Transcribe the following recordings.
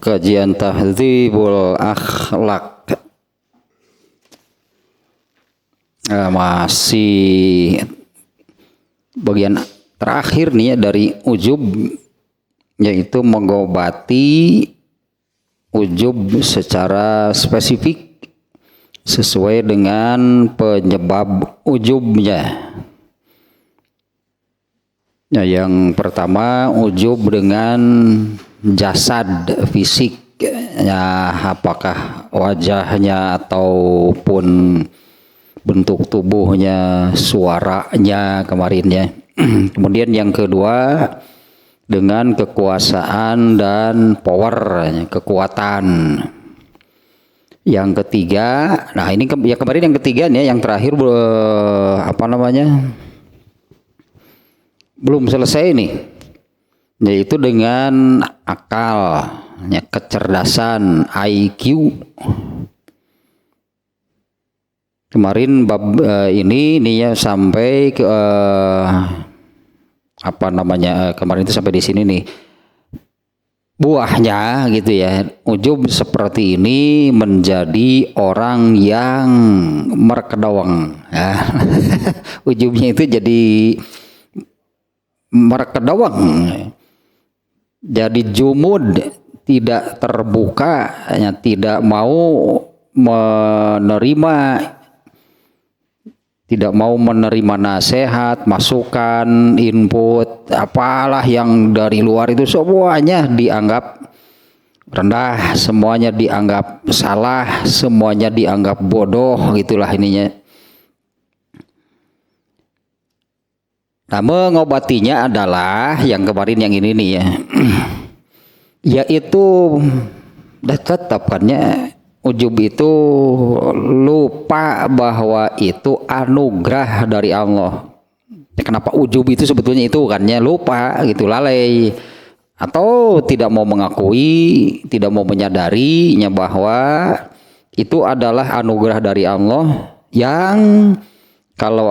kajian Tahdzibul Akhlaq. Masih bagian terakhir nih ya dari ujub, yaitu mengobati ujub secara spesifik sesuai dengan penyebab ujubnya. Ya, yang pertama ujub dengan jasad fisik, ya, apakah wajahnya ataupun bentuk tubuhnya, suaranya kemarin ya. Kemudian yang kedua dengan kekuasaan dan power, kekuatan. Yang ketiga, nah ini ya kemarin yang ketiga nih, yang terakhir belum selesai nih, yaitu dengan akal, ya, kecerdasan, IQ. Kemarin bab ini ya sampai ke kemarin itu sampai di sini nih, buahnya gitu ya. Ujub seperti ini menjadi orang yang merkedawang ya. Ujubnya itu jadi merkedawang, jadi jumud, tidak terbuka, ya, tidak mau menerima, tidak mau menerima nasihat, masukan, input, apalah yang dari luar itu semuanya dianggap rendah, semuanya dianggap salah, semuanya dianggap bodoh, gitulah ininya. Nah, mengobatinya adalah yang kemarin yang ini nih ya, yaitu tetapkannya ujub itu lupa bahwa itu anugerah dari Allah. Kenapa ujub itu sebetulnya itu kan ya, lupa gitu, lalai, atau tidak mau mengakui, tidak mau menyadarinya bahwa itu adalah anugerah dari Allah, yang kalau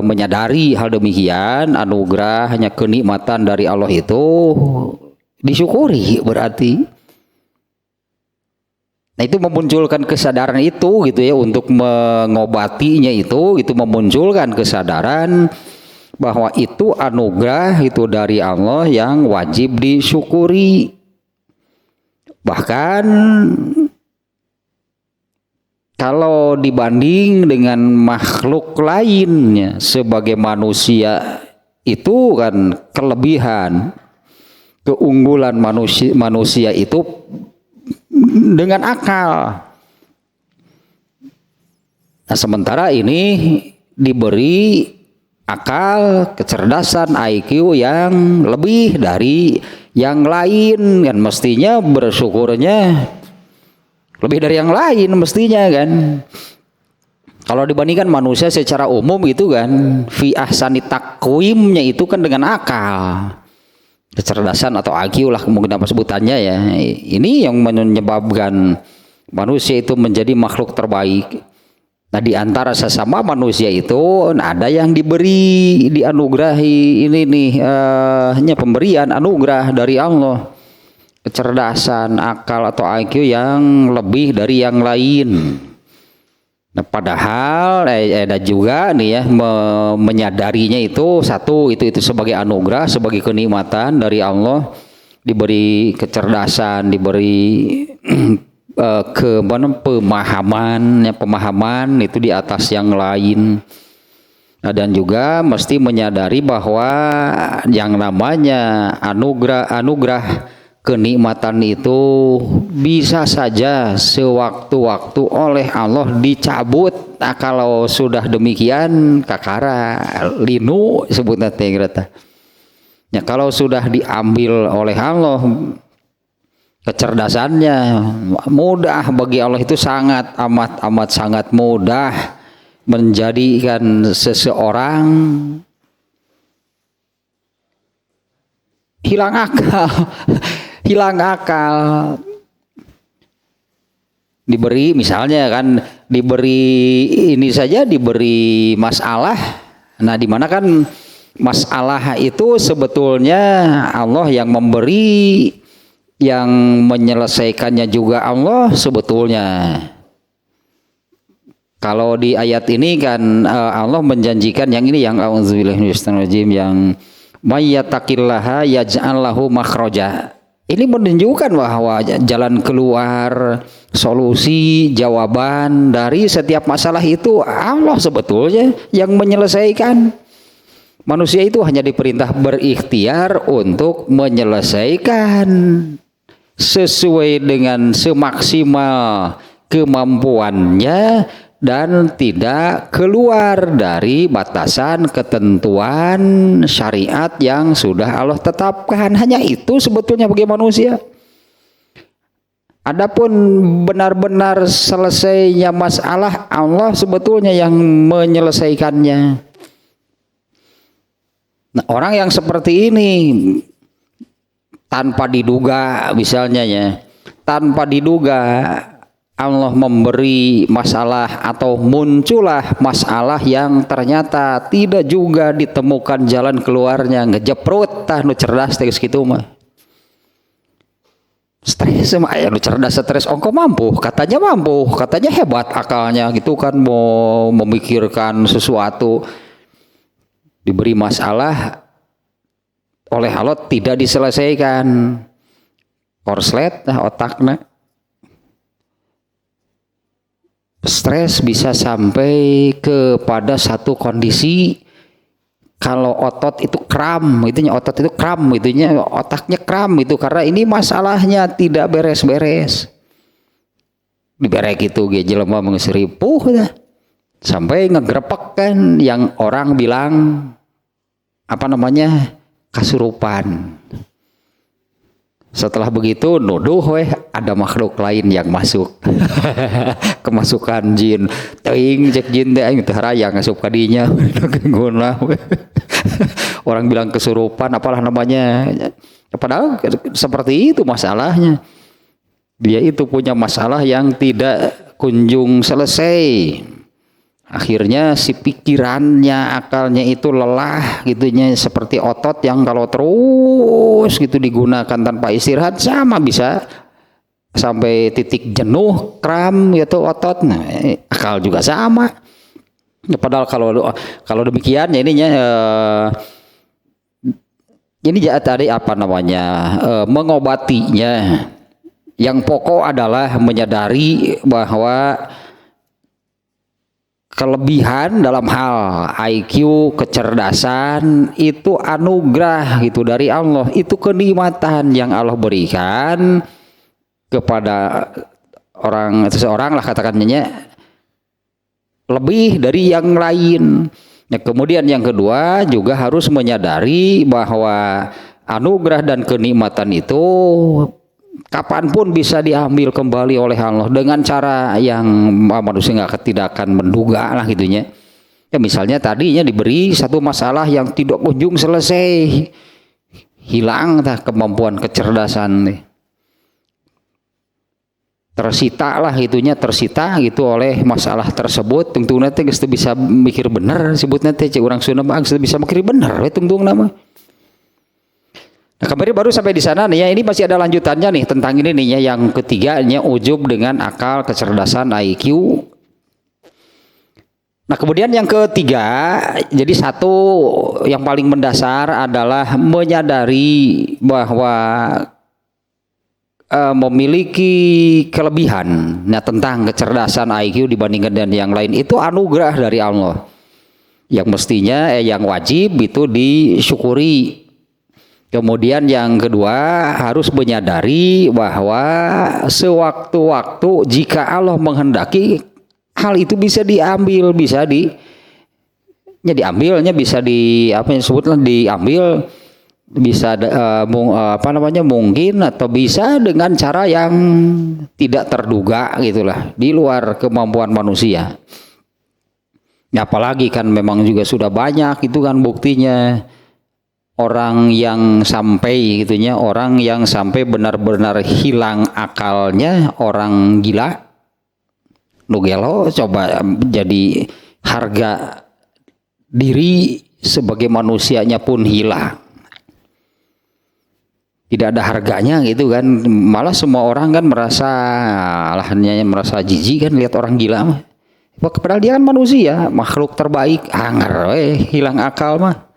menyadari hal demikian, anugerahnya, kenikmatan dari Allah itu disyukuri berarti. Nah, itu memunculkan kesadaran itu gitu ya, untuk mengobatinya itu memunculkan kesadaran bahwa itu anugerah itu dari Allah yang wajib disyukuri. Bahkan kalau dibanding dengan makhluk lainnya sebagai manusia, itu kan kelebihan, keunggulan manusia itu dengan akal. Nah, sementara ini diberi akal, kecerdasan, IQ yang lebih dari yang lain, kan mestinya bersyukurnya lebih dari yang lain mestinya kan. Kalau dibandingkan manusia secara umum itu kan, fi ahsani takwimnya itu kan dengan akal, kecerdasan atau IQ lah mungkin apa sebutannya ya. Ini yang menyebabkan manusia itu menjadi makhluk terbaik. Nah, di antara sesama manusia itu ada yang dianugerahi ini nih, pemberian anugerah dari Allah, kecerdasan, akal atau IQ yang lebih dari yang lain. Nah, padahal ada juga nih ya, menyadarinya itu satu, itu sebagai anugerah, sebagai kenikmatan dari Allah, diberi kecerdasan, diberi pemahaman itu di atas yang lain. Nah, dan juga mesti menyadari bahwa yang namanya anugerah kenikmatan itu bisa saja sewaktu-waktu oleh Allah dicabut. Nah, kalau sudah demikian kakara linu sebutnya tegreta. Ya, kalau sudah diambil oleh Allah kecerdasannya, mudah bagi Allah itu sangat amat sangat mudah menjadikan seseorang hilang akal. Diberi misalnya kan, diberi ini saja, diberi masalah. Nah, di mana kan masalah itu sebetulnya Allah yang memberi yang menyelesaikannya juga Allah sebetulnya. Kalau di ayat ini kan Allah menjanjikan yang ini, yang auzubillahi minasyaitonir rajim, yang may yattaqillaha yaj'al lahu makhraja. Ini menunjukkan bahwa jalan keluar, solusi, jawaban dari setiap masalah itu Allah sebetulnya yang menyelesaikan. Manusia itu hanya diperintah berikhtiar untuk menyelesaikan sesuai dengan semaksimal kemampuannya dan tidak keluar dari batasan ketentuan syariat yang sudah Allah tetapkan. Hanya itu sebetulnya bagi manusia. Adapun benar-benar selesainya masalah, Allah sebetulnya yang menyelesaikannya. Nah, orang yang seperti ini tanpa diduga, misalnya ya, tanpa diduga Allah memberi masalah atau muncullah masalah yang ternyata tidak juga ditemukan jalan keluarnya, ngejeprut tah nu cerdas teh kitu mah. Stres mah aya nu cerdas stres ongko mampu, katanya hebat akalnya gitu kan, mau memikirkan sesuatu, diberi masalah oleh Allah tidak diselesaikan. Korslet otakna. Stres bisa sampai kepada satu kondisi kalau otot itu kram, otaknya kram itu karena ini masalahnya tidak beres-beres. Diberek itu ge jelema mengeseripuh dah. Sampai ngegrepek kan yang orang bilang apa namanya? Kasurupan. Setelah begitu nuduh ada makhluk lain yang masuk. Kemasukan jin. Teuing cek jin teh aing teh hayang asup ka dinya. Orang bilang kesurupan apalah namanya. Padahal seperti itu masalahnya. Dia itu punya masalah yang tidak kunjung selesai. Akhirnya si pikirannya, akalnya itu lelah gitunya, seperti otot yang kalau terus gitu digunakan tanpa istirahat sama bisa sampai titik jenuh, kram gitu otot. Nah, akal juga sama. Padahal kalau demikian ya ininya ini tadi apa namanya mengobatinya. Yang pokok adalah menyadari bahwa kelebihan dalam hal IQ, kecerdasan itu anugerah gitu dari Allah, itu kenikmatan yang Allah berikan kepada seseorang lah katakannya, lebih dari yang lain. Nah, kemudian yang kedua juga harus menyadari bahwa anugerah dan kenikmatan itu kapanpun bisa diambil kembali oleh Allah dengan cara yang manusia tidak akan menduga lah gitunya. Ya misalnya tadinya diberi satu masalah yang tidak kunjung selesai, hilang tah kemampuan kecerdasan nih. Tersita gitu oleh masalah tersebut. Tungtung nanti geus bisa mikir bener sebutnya teh cek urang Sunda mah geus bisa mikir bener we tungtung nama. Nah, kemarin baru sampai di sana nih ya, ini masih ada lanjutannya nih tentang ini nih ya, yang ketiganya ujub dengan akal, kecerdasan, IQ. Nah, kemudian yang ketiga, jadi satu yang paling mendasar adalah menyadari bahwa memiliki kelebihan tentang kecerdasan IQ dibandingkan dengan yang lain itu anugerah dari Allah. Yang mestinya yang wajib itu disyukuri. Kemudian yang kedua harus menyadari bahwa sewaktu-waktu jika Allah menghendaki hal itu bisa diambil, bisa diambil, bisa mungkin atau bisa dengan cara yang tidak terduga gitulah, di luar kemampuan manusia. Ya, apalagi kan memang juga sudah banyak itu kan buktinya. Orang yang sampai gitunya, orang yang sampai benar-benar hilang akalnya, orang gila, nugelo coba jadi harga diri sebagai manusianya pun hilang. tidak ada harganya gitu kan. Malah semua orang kan merasa lahannya merasa jijik kan lihat orang gila mah. Padahal dia kan manusia, makhluk terbaik. Anger hilang akal mah.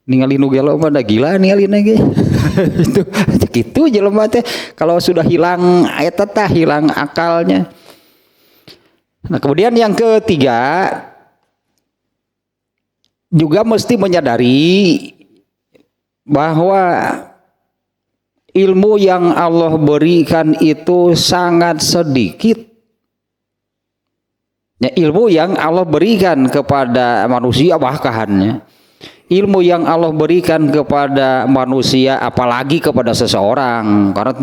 Ningali nu gelo mah da gila ningali ge. Itu gitu jelema teh kalau sudah hilang eta tah hilang akalnya. Nah, kemudian yang ketiga juga mesti menyadari bahwa ilmu yang Allah berikan itu sangat sedikit. Ya, ilmu yang Allah berikan kepada manusia bahkan ilmu yang Allah berikan kepada manusia apalagi kepada seseorang, karena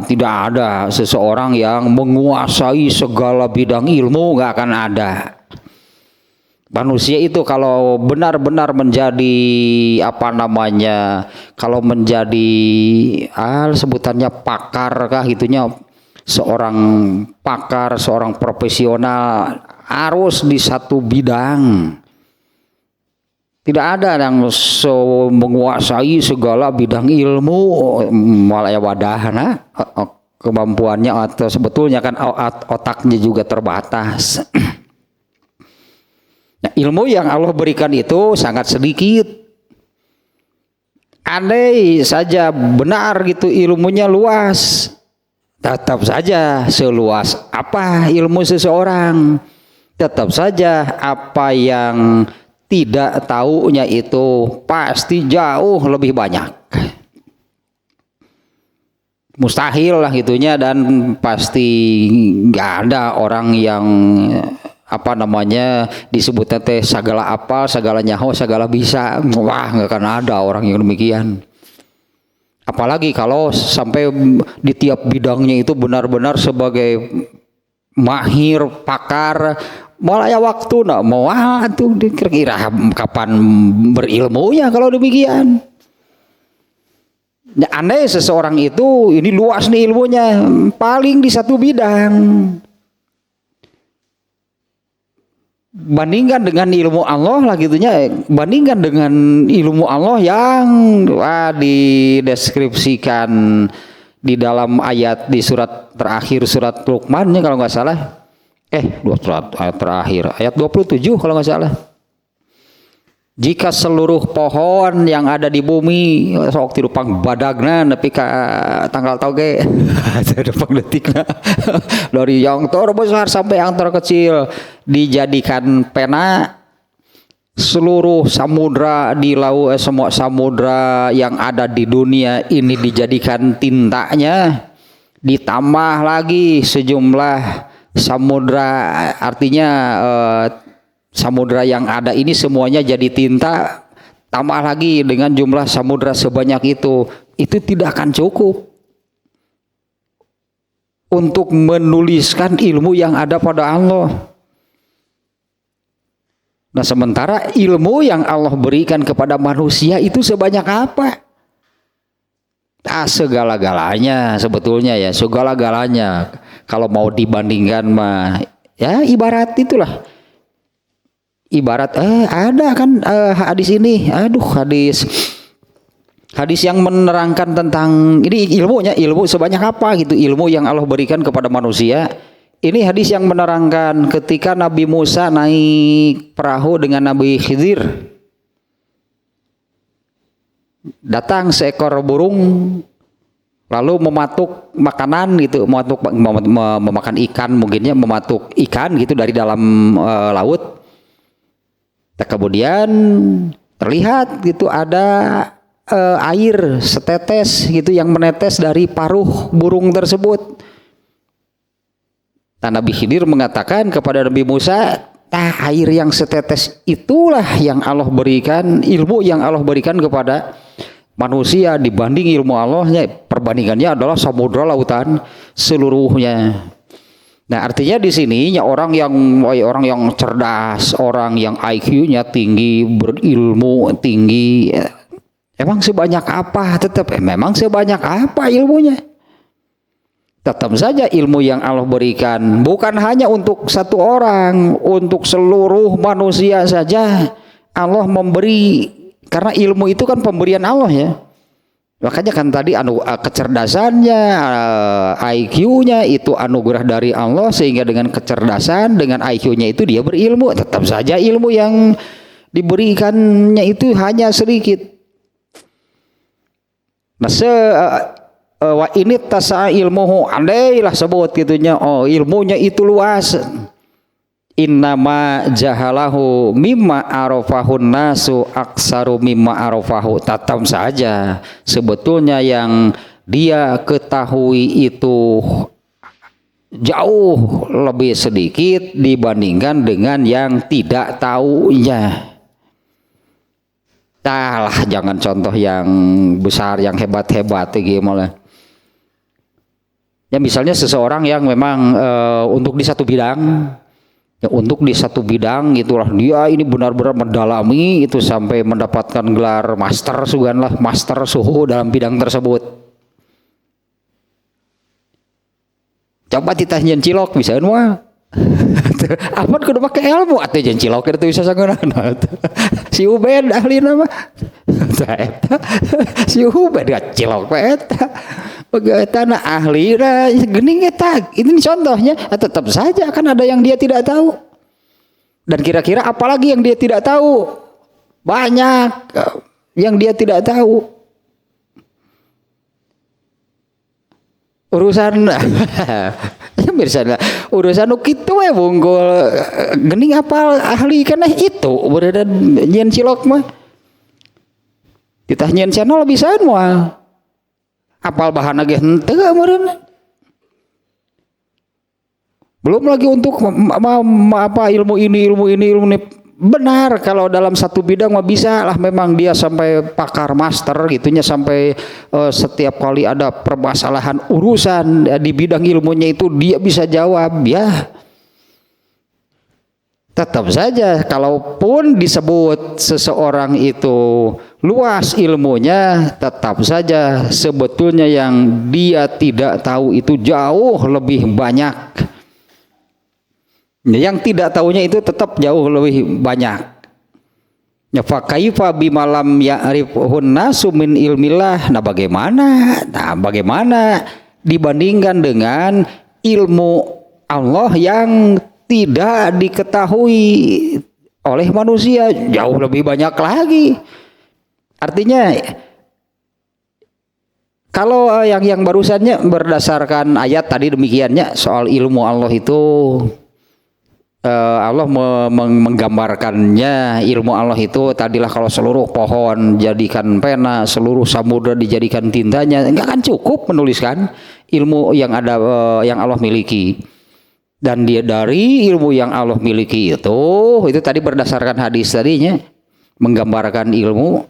tidak ada seseorang yang menguasai segala bidang ilmu, nggak akan ada. Manusia itu kalau benar-benar menjadi kalau menjadi sebutannya pakar kah gitunya, seorang pakar, seorang profesional harus di satu bidang. Tidak ada yang menguasai segala bidang ilmu, malah wadahna kemampuannya atau sebetulnya kan otaknya juga terbatas. Nah, ilmu yang Allah berikan itu sangat sedikit. Andai saja benar gitu ilmunya luas, tetap saja seluas apa ilmu seseorang, tetap saja apa yang tidak taunya itu pasti jauh lebih banyak. Mustahil lah gitunya, dan pasti nggak ada orang yang disebutnya teh segala apa, segala nyaho, segala bisa. Wah, nggak akan ada orang yang demikian. Apalagi kalau sampai di tiap bidangnya itu benar-benar sebagai mahir, pakar. Malah ya waktu mau tuh kira-kira kapan berilmunya kalau demikian. Ya, andai seseorang itu ini luas nih ilmunya, paling di satu bidang. Bandingkan dengan ilmu Allah lah gitunya, bandingkan dengan ilmu Allah yang dideskripsikan di dalam ayat di surat terakhir surat Luqman kalau nggak salah. Dua surat ayat terakhir ayat 27 kalau nggak salah. Jika seluruh pohon yang ada di bumi sok tirupang badagna nepi ka tanggal toge depan detikna dari yang terbesar sampai yang terkecil dijadikan pena, seluruh samudra di laut, semua samudra yang ada di dunia ini dijadikan tintanya, ditambah lagi sejumlah samudra, artinya samudra yang ada ini semuanya jadi tinta, tambah lagi dengan jumlah samudra sebanyak itu tidak akan cukup untuk menuliskan ilmu yang ada pada Allah. Nah, sementara ilmu yang Allah berikan kepada manusia itu sebanyak apa? Segala-galanya sebetulnya ya, segala-galanya. Kalau mau dibandingkan mah ya ibarat itulah. Ibarat ada kan hadis ini, hadis yang menerangkan tentang ini ilmu sebanyak apa gitu, ilmu yang Allah berikan kepada manusia. Ini hadis yang menerangkan ketika Nabi Musa naik perahu dengan Nabi Khidir, datang seekor burung lalu mematuk makanan gitu, memakan ikan, mungkinnya mematuk ikan gitu dari dalam laut. Kemudian terlihat gitu ada air setetes gitu yang menetes dari paruh burung tersebut. Dan Nabi Khidir mengatakan kepada Nabi Musa, air yang setetes itulah yang Allah berikan, ilmu yang Allah berikan kepada manusia. Dibanding ilmu Allahnya, perbandingannya adalah samudra lautan seluruhnya. Nah, artinya di sini orang yang cerdas, orang yang IQ-nya tinggi, berilmu tinggi, emang sebanyak apa? Memang sebanyak apa ilmunya? Tetap saja ilmu yang Allah berikan bukan hanya untuk satu orang, untuk seluruh manusia saja Allah memberi, karena ilmu itu kan pemberian Allah ya. Makanya kan tadi kecerdasannya, IQ-nya itu anugerah dari Allah, sehingga dengan kecerdasan, dengan IQ-nya itu dia berilmu. Tetap saja ilmu yang diberikannya itu hanya sedikit. Nah, wa ini tasa ilmuhu, andailah sebut gitunya, oh ilmunya itu luas. Innama jahalahu mimma arafahun nasu aksaru mimma arafahu. Tetap saja sebetulnya yang dia ketahui itu jauh lebih sedikit dibandingkan dengan yang tidak tahunya. Lah, jangan contoh yang besar, yang hebat-hebat gimana. Ya misalnya seseorang yang memang untuk di satu bidang, ya untuk di satu bidang itulah dia ini benar-benar mendalami itu sampai mendapatkan gelar master, suganlah master suhu dalam bidang tersebut. Coba ditanya cilok bisa mah. Apa kudu pakai ilmu atuh jeung cilok itu bisa sangeunana. Si Ubed ahli nama. Eta si Ubed cilok eta. Begatana ahli ra geuning eta. Ini contohnya, tetap saja kan ada yang dia tidak tahu. Dan kira-kira apalagi yang dia tidak tahu? Banyak yang dia tidak tahu. Urusan misalnya urusan kitu we bunggul geuning apal ahli kana itu beureudan nyeun cilok mah ditah nyeun channel bisa moal apal bahanna ge henteu meureun. Belum lagi untuk apa ilmu ini benar kalau dalam satu bidang mah bisa lah memang dia sampai pakar master gitunya, sampai setiap kali ada permasalahan urusan di bidang ilmunya itu dia bisa jawab ya. Tetap saja kalaupun disebut seseorang itu luas ilmunya, tetap saja sebetulnya yang dia tidak tahu itu jauh lebih banyak. Yang tidak tahunya itu tetap jauh lebih banyak. Ya fa kaifa bimalam ya'rifun nasu min ilmillah. Nah bagaimana dibandingkan dengan ilmu Allah yang tidak diketahui oleh manusia, jauh lebih banyak lagi. Artinya kalau yang barusannya berdasarkan ayat tadi demikiannya soal ilmu Allah itu, Allah menggambarkannya ilmu Allah itu tadilah kalau seluruh pohon jadikan pena, seluruh samudra dijadikan tintanya, enggak akan cukup menuliskan ilmu yang ada yang Allah miliki. Dan dia dari ilmu yang Allah miliki itu tadi berdasarkan hadis tadinya menggambarkan ilmu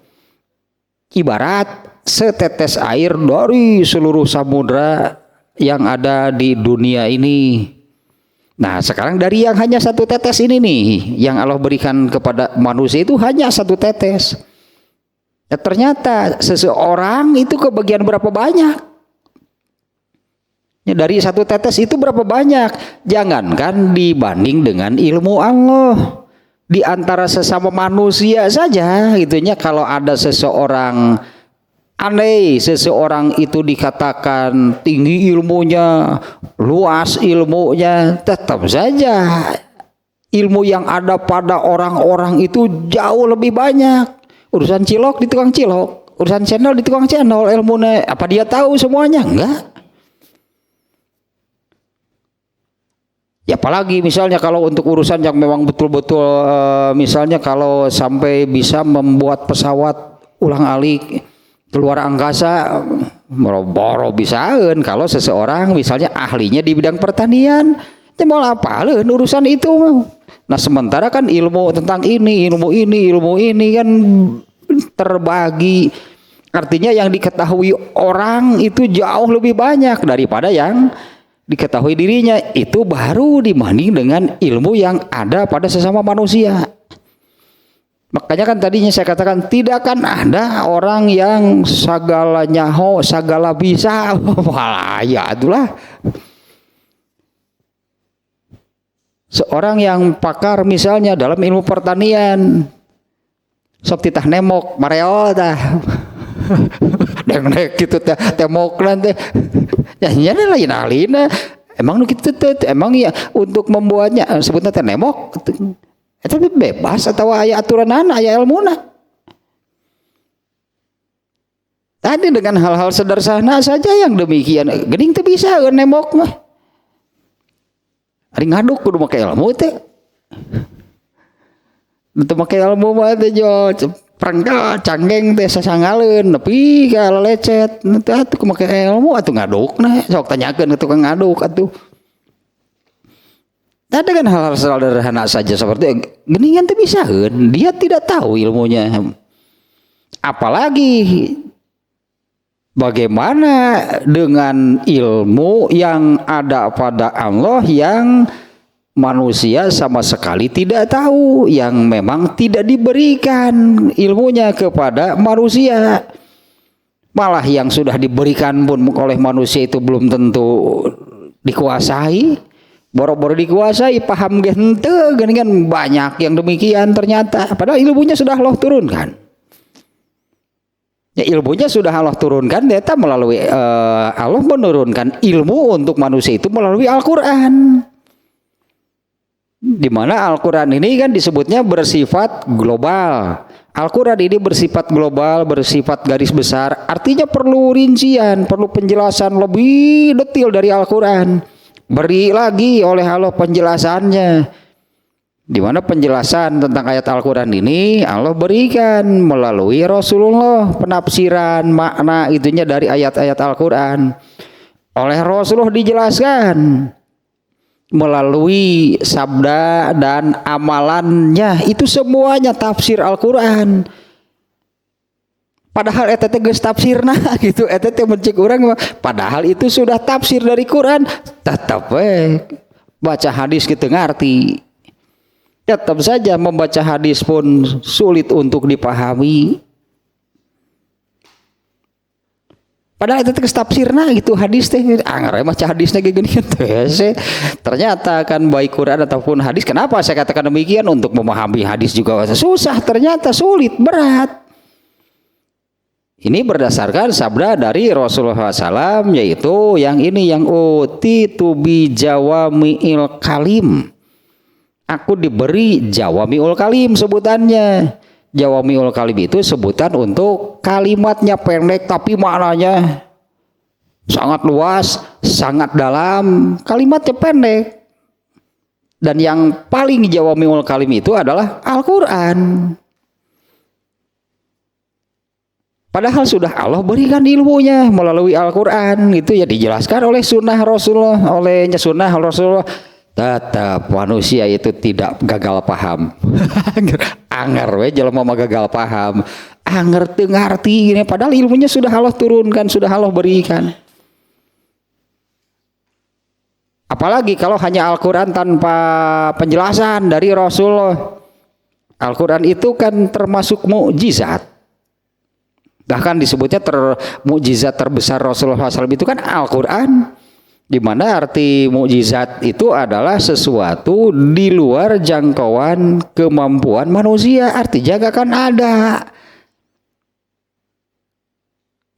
ibarat setetes air dari seluruh samudra yang ada di dunia ini. Nah sekarang dari yang hanya satu tetes ini nih yang Allah berikan kepada manusia itu hanya satu tetes. Ya, ternyata seseorang itu kebagian berapa banyak? Ya, dari satu tetes itu berapa banyak? Jangankan dibanding dengan ilmu Allah, di antara sesama manusia saja gitunya, kalau ada seseorang andai seseorang itu dikatakan tinggi ilmunya, luas ilmunya, tetap saja ilmu yang ada pada orang-orang itu jauh lebih banyak. Urusan cilok di tukang cilok, urusan channel di tukang channel, ilmunya apa dia tahu semuanya? Enggak. Ya apalagi misalnya kalau untuk urusan yang memang betul-betul misalnya kalau sampai bisa membuat pesawat ulang-alik keluar angkasa, boro-boro bisaeun kalau seseorang misalnya ahlinya di bidang pertanian, teh mau apaleun urusan itu. Nah sementara kan ilmu tentang ilmu ini kan terbagi. Artinya yang diketahui orang itu jauh lebih banyak daripada yang diketahui dirinya. Itu baru dibanding dengan ilmu yang ada pada sesama manusia. Makanya kan tadinya saya katakan tidak akan ada orang yang segala nyaho, segala bisa. Wah ya itulah. Seorang yang pakar misalnya dalam ilmu pertanian, sok titah nemok mareo tah. Deng gitu temokna teh. Ya nya lain alina. Emang nu kitu teh emang ya untuk membuatnya sebutna teh nemok. Eta bebas atau aya aturanana, aya ilmuna. Tadi dengan hal-hal sederhana saja yang demikian geuning teu bisa nemok mah. Ari ngaduk kudu make ilmu teh. Teu make ilmu mah teh jo prangka canggeng teh sasangaleun nepi ka lecet. Teu atuh make ilmu atuh ngadukna sok tanyakeun ke tukang ngaduk atuh. Nah, dengan hal-hal sederhana saja seperti geningan teh bisaeun, dia tidak tahu ilmunya. Apalagi bagaimana dengan ilmu yang ada pada Allah yang manusia sama sekali tidak tahu, yang memang tidak diberikan ilmunya kepada manusia. Malah yang sudah diberikan pun oleh manusia itu belum tentu dikuasai. Boro-boro dikuasai paham ge henteu geuningan banyak yang demikian ternyata padahal ilmunya sudah Allah turunkan. Ya ilmunya sudah Allah turunkan eta melalui Allah menurunkan ilmu untuk manusia itu melalui Al-Qur'an. Di mana Al-Qur'an ini kan disebutnya bersifat global. Al-Qur'an ini bersifat global, bersifat garis besar, artinya perlu rincian, perlu penjelasan lebih detail dari Al-Qur'an. Beri lagi oleh Allah penjelasannya, di mana penjelasan tentang ayat Al-Quran ini Allah berikan melalui Rasulullah, penafsiran makna itunya dari ayat-ayat Al-Quran oleh Rasulullah dijelaskan melalui sabda dan amalannya, itu semuanya tafsir Al-Quran. Padahal eta teh geus tafsirna gitu, eta teh mencik urang padahal itu sudah tafsir dari Quran, tetap baca hadis kita ngarti. Tetap saja membaca hadis pun sulit untuk dipahami. Padahal itu geus tafsirna gitu hadis teh, anggar maca hadisna ge geuning teh. Ternyata kan baik Quran ataupun hadis, kenapa saya katakan demikian? Untuk memahami hadis juga susah, ternyata sulit, berat. Ini berdasarkan sabda dari Rasulullah SAW, yaitu yang ini yang utitu bi jawami'il kalim. Aku diberi jawami'ul kalim sebutannya. Jawami'ul kalim itu sebutan untuk kalimatnya pendek tapi maknanya sangat luas, sangat dalam. Kalimatnya pendek. Dan yang paling jawami'ul kalim itu adalah Al-Quran. Padahal sudah Allah berikan ilmunya melalui Al-Quran, itu ya dijelaskan oleh sunnah Rasulullah, olehnya sunnah Rasulullah. Tetap manusia itu tidak gagal paham. Anger we jelema mah gagal paham. Anger teu ngarti gini, padahal ilmunya sudah Allah turunkan, sudah Allah berikan. Apalagi kalau hanya Al-Quran tanpa penjelasan dari Rasulullah. Al-Quran itu kan termasuk mukjizat. Bahkan disebutnya mukjizat terbesar Rasulullah SAW itu kan Al-Quran, di mana arti mukjizat itu adalah sesuatu di luar jangkauan kemampuan manusia. Artinya gak akan ada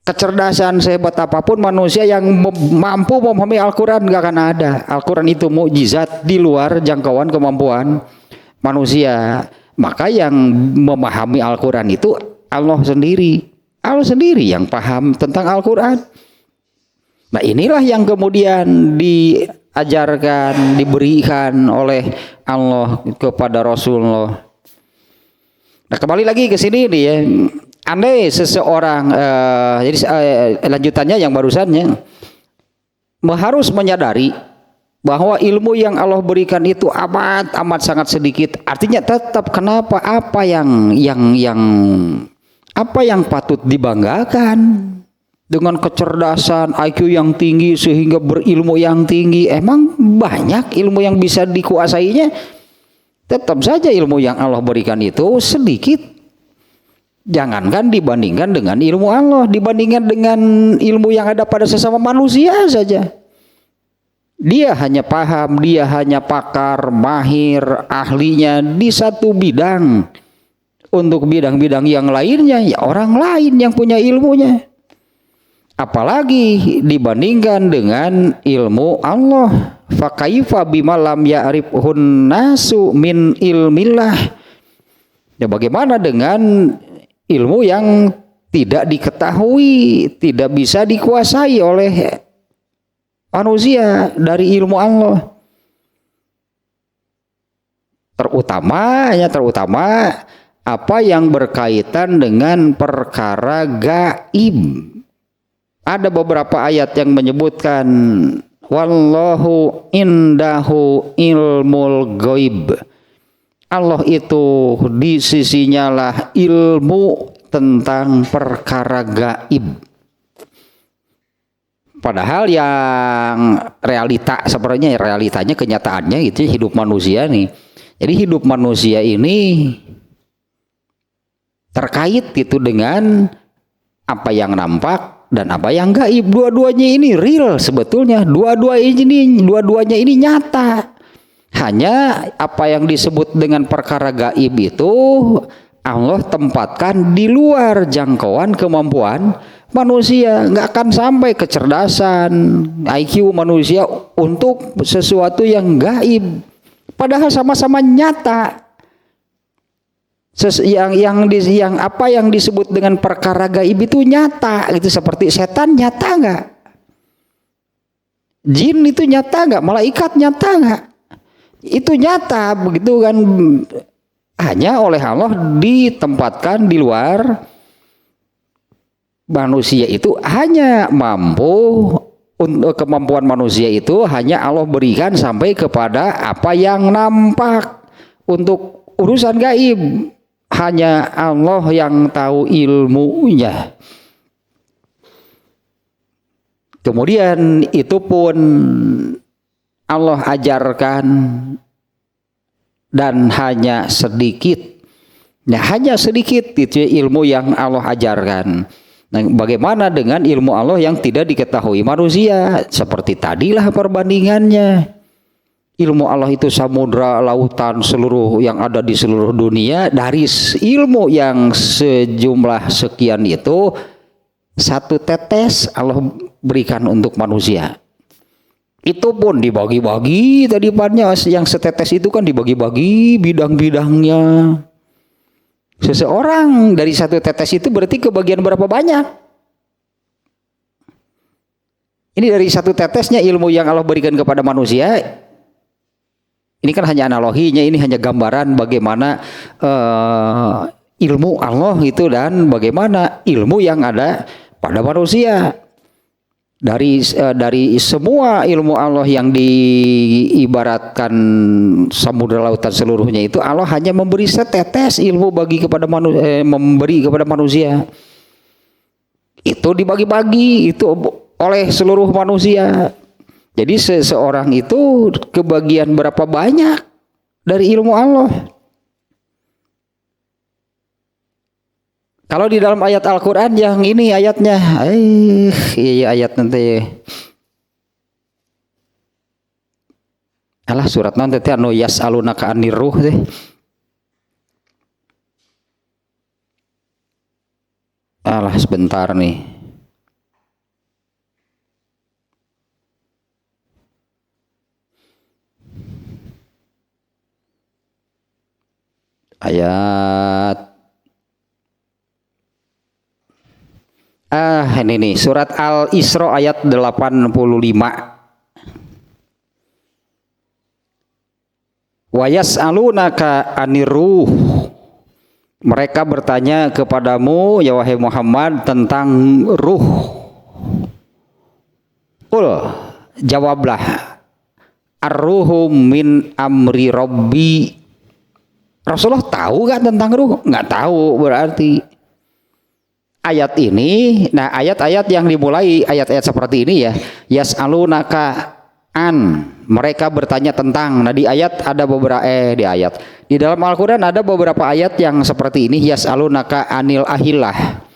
kecerdasan sehebat apapun manusia yang mampu memahami Al-Quran, gak akan ada. Al-Quran itu mukjizat di luar jangkauan kemampuan manusia. Maka yang memahami Al-Quran itu Allah sendiri. Allah sendiri yang paham tentang Al-Quran. Nah inilah yang kemudian diajarkan, diberikan oleh Allah kepada Rasulullah. Nah kembali lagi ke sini nih ya. Andai seseorang, jadi lanjutannya yang barusannya, harus menyadari bahwa ilmu yang Allah berikan itu amat sangat sedikit. Artinya tetap kenapa apa yang patut dibanggakan dengan kecerdasan IQ yang tinggi sehingga berilmu yang tinggi, emang banyak ilmu yang bisa dikuasainya. Tetap saja ilmu yang Allah berikan itu sedikit. Jangankan dibandingkan dengan ilmu Allah, dibandingkan dengan ilmu yang ada pada sesama manusia saja. Dia hanya paham, dia hanya pakar, mahir, ahlinya di satu bidang. untuk bidang-bidang yang lainnya ya orang lain yang punya ilmunya. Apalagi dibandingkan dengan ilmu Allah. Fa kaifa bima lam ya'rifhun nasu min ilmillah. Ya bagaimana dengan ilmu yang tidak diketahui, tidak bisa dikuasai oleh manusia dari ilmu Allah. Terutama apa yang berkaitan dengan perkara gaib. Ada beberapa ayat yang menyebutkan wallahu indahu ilmul ghaib. Allah itu di sisinya lah ilmu tentang perkara gaib. Padahal yang sebenarnya realitanya kenyataannya itu hidup manusia nih. Jadi hidup manusia ini terkait itu dengan apa yang nampak dan apa yang gaib. Dua-duanya ini real sebetulnya. Dua-duanya ini nyata. Hanya apa yang disebut dengan perkara gaib itu Allah tempatkan di luar jangkauan kemampuan manusia. Nggak akan sampai kecerdasan IQ manusia untuk sesuatu yang gaib. Padahal sama-sama nyata. Apa yang disebut dengan perkara gaib itu nyata. Itu seperti setan nyata nggak? Jin itu nyata nggak? Malaikat nyata nggak? Itu nyata begitu kan. Hanya oleh Allah ditempatkan di luar. Manusia itu hanya mampu, untuk kemampuan manusia itu hanya Allah berikan sampai kepada apa yang nampak. Untuk urusan gaib hanya Allah yang tahu ilmunya. Kemudian itu pun Allah ajarkan dan hanya sedikit. Nah, hanya sedikit itu ilmu yang Allah ajarkan. Nah, bagaimana dengan ilmu Allah yang tidak diketahui manusia? Seperti tadilah perbandingannya. Ilmu Allah itu samudra, lautan, seluruh yang ada di seluruh dunia. Dari ilmu yang sejumlah sekian itu, satu tetes Allah berikan untuk manusia. Itu pun dibagi-bagi tadinya, yang setetes itu kan dibagi-bagi bidang-bidangnya. Seseorang dari satu tetes itu berarti kebagian berapa banyak? Ini dari satu tetesnya ilmu yang Allah berikan kepada manusia. Ini kan hanya analoginya, ini hanya gambaran bagaimana ilmu Allah itu dan bagaimana ilmu yang ada pada manusia. Dari semua ilmu Allah yang diibaratkan samudra lautan seluruhnya itu, Allah hanya memberi setetes ilmu memberi kepada manusia. Itu dibagi-bagi itu oleh seluruh manusia. Jadi seseorang itu kebagian berapa banyak dari ilmu Allah. Kalau di dalam ayat Al-Quran yang ini ayatnya, iya ayat nanti. Alah surat nanti anu yas'alunaka anir ruh deh. Alah sebentar nih. Ayat ini nih surat Al-Isra ayat 85. Wa yas'alunaka anir ruh. Mereka bertanya kepadamu ya wahai Muhammad tentang ruh. Qul jawablah ar-ruhu min amri rabbi. Rasulullah tahu gak tentang ruh? Nggak tahu berarti. Ayat ini, nah ayat-ayat yang dimulai ayat-ayat seperti ini ya, yas'alunaka an, mereka bertanya tentang. Nah di ayat ada beberapa di dalam Al-Quran ada beberapa ayat yang seperti ini, yas'alunaka anil ahillah,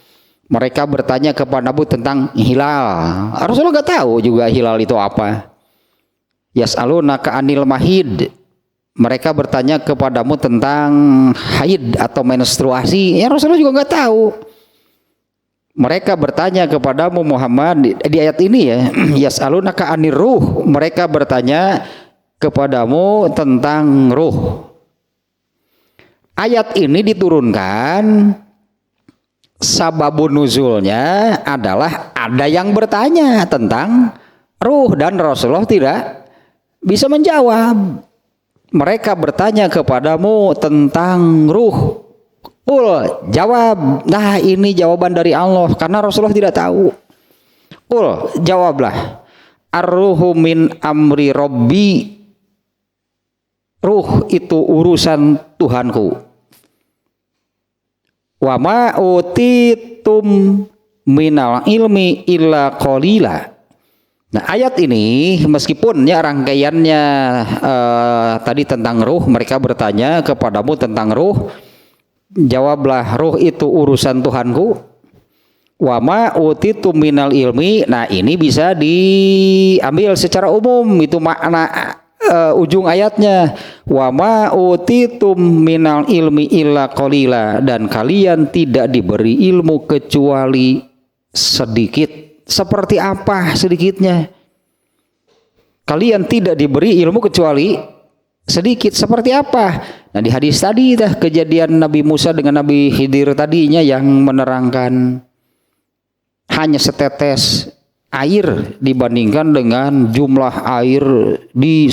mereka bertanya kepada Nabi tentang hilal. Rasulullah nggak tahu juga hilal itu apa. Yas'alunaka anil mahid, mereka bertanya kepadamu tentang haid atau menstruasi. Ya Rasulullah juga nggak tahu. Mereka bertanya kepadamu Muhammad di ayat ini ya, yas'alunaka anir ruh. Mereka bertanya kepadamu tentang ruh. Ayat ini diturunkan sababun nuzulnya adalah ada yang bertanya tentang ruh dan Rasulullah tidak bisa menjawab. Mereka bertanya kepadamu tentang ruh. Jawab. Nah, ini jawaban dari Allah karena Rasulullah tidak tahu. Jawablah. Ar-ruhu min amri Rabbi. Ruh itu urusan Tuhanku. Wa ma utitum minal ilmi illa qalila. Nah, ayat ini meskipun ya rangkaiannya tadi tentang ruh, mereka bertanya kepadamu tentang ruh. Jawablah, ruh itu urusan Tuhanku. Wa ma utitum minal ilmi. Nah, ini bisa diambil secara umum, itu makna ujung ayatnya. Wa ma utitum minal ilmi illa qalila, dan kalian tidak diberi ilmu kecuali sedikit. Seperti apa sedikitnya? Kalian tidak diberi ilmu kecuali sedikit. Seperti apa? Nah, di hadis tadi kejadian Nabi Musa dengan Nabi Khidir tadinya yang menerangkan hanya setetes air dibandingkan dengan jumlah air di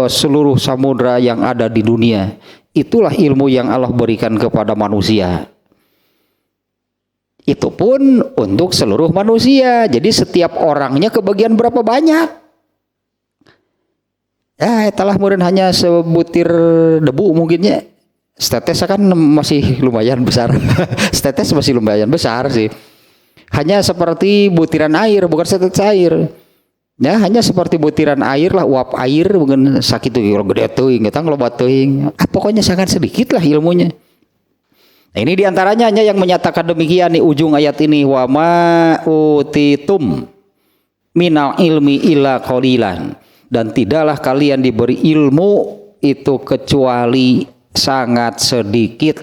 seluruh samudra yang ada di dunia. Itulah ilmu yang Allah berikan kepada manusia. Itu pun untuk seluruh manusia. Jadi setiap orangnya kebagian berapa banyak? Telah mungkin hanya sebutir debu mungkinnya. Setetes kan masih lumayan besar. Setetes masih lumayan besar sih. Hanya seperti butiran air, bukan setetes air. Ya, hanya seperti butiran air lah, uap air, bukan sakit tuh kalau gede teuing, kita ngelobat teuing. Pokoknya sangat sedikit lah ilmunya. Nah, ini diantaranya hanya yang menyatakan demikian nih ujung ayat ini, wa ma utitum minal ilmi illa qalilan, dan tidaklah kalian diberi ilmu itu kecuali sangat sedikit.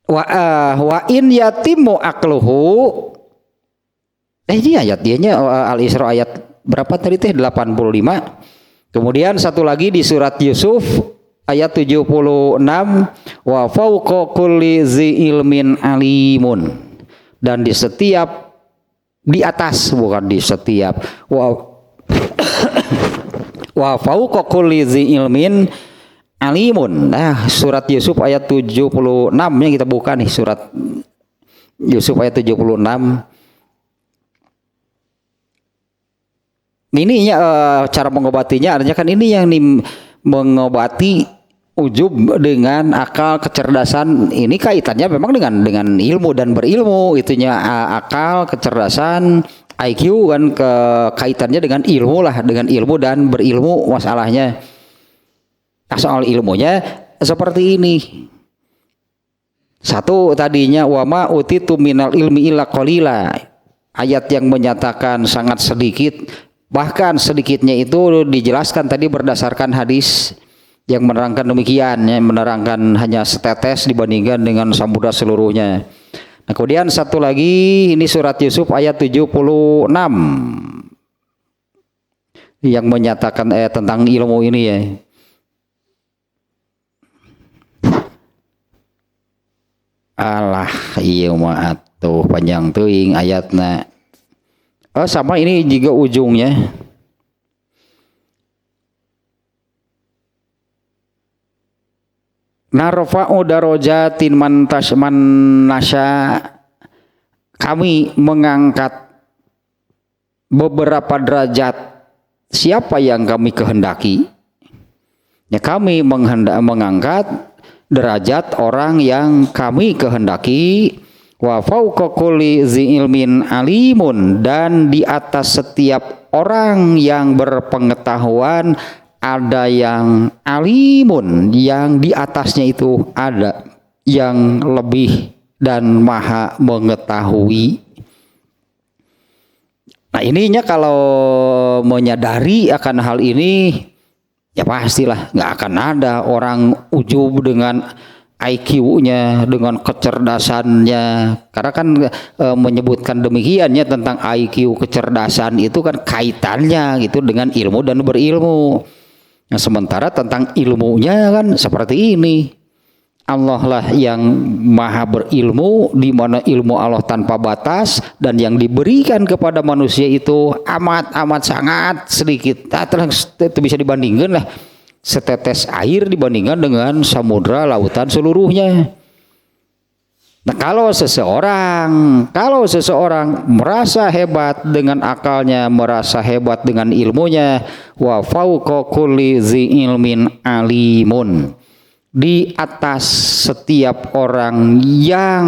Wa in yatimu akluhu. Ini ayat dianya Al-Isra ayat berapa tadi teh 85. Kemudian satu lagi di surat Yusuf ayat 76, wa fauqa kulli zi ilmin alimun, dan di setiap, di atas bukan di setiap, wa fauqa kulli zi ilmin alimun. Nah, surat Yusuf ayat 76 yang kita buka nih, surat Yusuf ayat 76. Ini cara mengobatinya, artinya kan ini yang mengobati ujub dengan akal, kecerdasan. Ini kaitannya memang dengan ilmu dan berilmu, itunya akal, kecerdasan, IQ kan kaitannya dengan ilmu lah, dengan ilmu dan berilmu masalahnya. Nah, soal ilmunya seperti ini. Satu tadinya wa ma utitu minal ilmi illa qalila. Ayat yang menyatakan sangat sedikit. Bahkan sedikitnya itu dijelaskan tadi berdasarkan hadis yang menerangkan demikian, yang menerangkan hanya setetes dibandingkan dengan samudra seluruhnya. Nah, kemudian satu lagi ini surat Yusuf ayat 76 yang menyatakan tentang ilmu ini ya. Alah, iya mah atuh panjang teuing ayatna. Sama ini juga ujungnya. Narfa'u darajatin man nasya. Kami mengangkat beberapa derajat siapa yang kami kehendaki. Ya, kami mengangkat derajat orang yang kami kehendaki. Wa fauqa kulli zi ilmin alimun, dan di atas setiap orang yang berpengetahuan ada yang alimun, yang di atasnya itu ada yang lebih dan maha mengetahui. Nah, ininya kalau menyadari akan hal ini, ya pastilah nggak akan ada orang ujub dengan IQ-nya, dengan kecerdasannya. Karena kan menyebutkan demikiannya tentang IQ, kecerdasan itu kan kaitannya gitu dengan ilmu dan berilmu. Nah, sementara tentang ilmunya kan seperti ini. Allah lah yang maha berilmu, di mana ilmu Allah tanpa batas, dan yang diberikan kepada manusia itu amat sangat sedikit. Itu bisa dibandingkan lah setetes air dibandingkan dengan samudra lautan seluruhnya. Nah, kalau seseorang merasa hebat dengan akalnya, merasa hebat dengan ilmunya, wa fauqa kulli dzi ilmin alimun, di atas setiap orang yang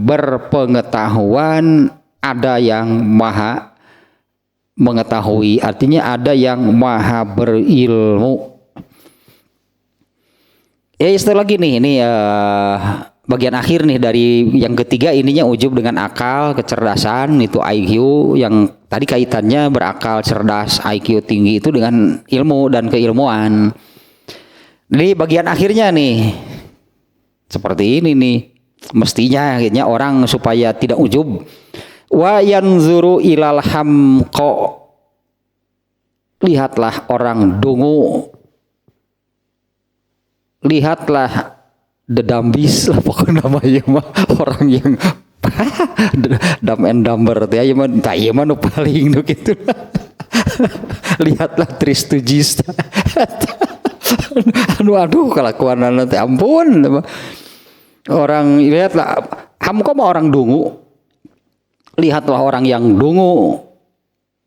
berpengetahuan ada yang maha mengetahui, artinya ada yang maha berilmu. Ya, setelah lagi nih, ini bagian akhir nih dari yang ketiga, ininya ujub dengan akal, kecerdasan, itu IQ, yang tadi kaitannya berakal, cerdas, IQ tinggi itu dengan ilmu dan keilmuan. Di bagian akhirnya nih seperti ini nih, mestinya akhirnya orang supaya tidak ujub. Wa yanzuru ilal hamqa, lihatlah orang dungu, lihatlah dedambis lah pokoknya namanya mah, orang yang dumb and dumber teh aya mah tah ieu mah nu paling nu kitu. Lihatlah Tristujis. Aduh kelakuanana teh ampun. Orang lihatlah hamko mah orang dungu. Lihatlah orang yang dungu.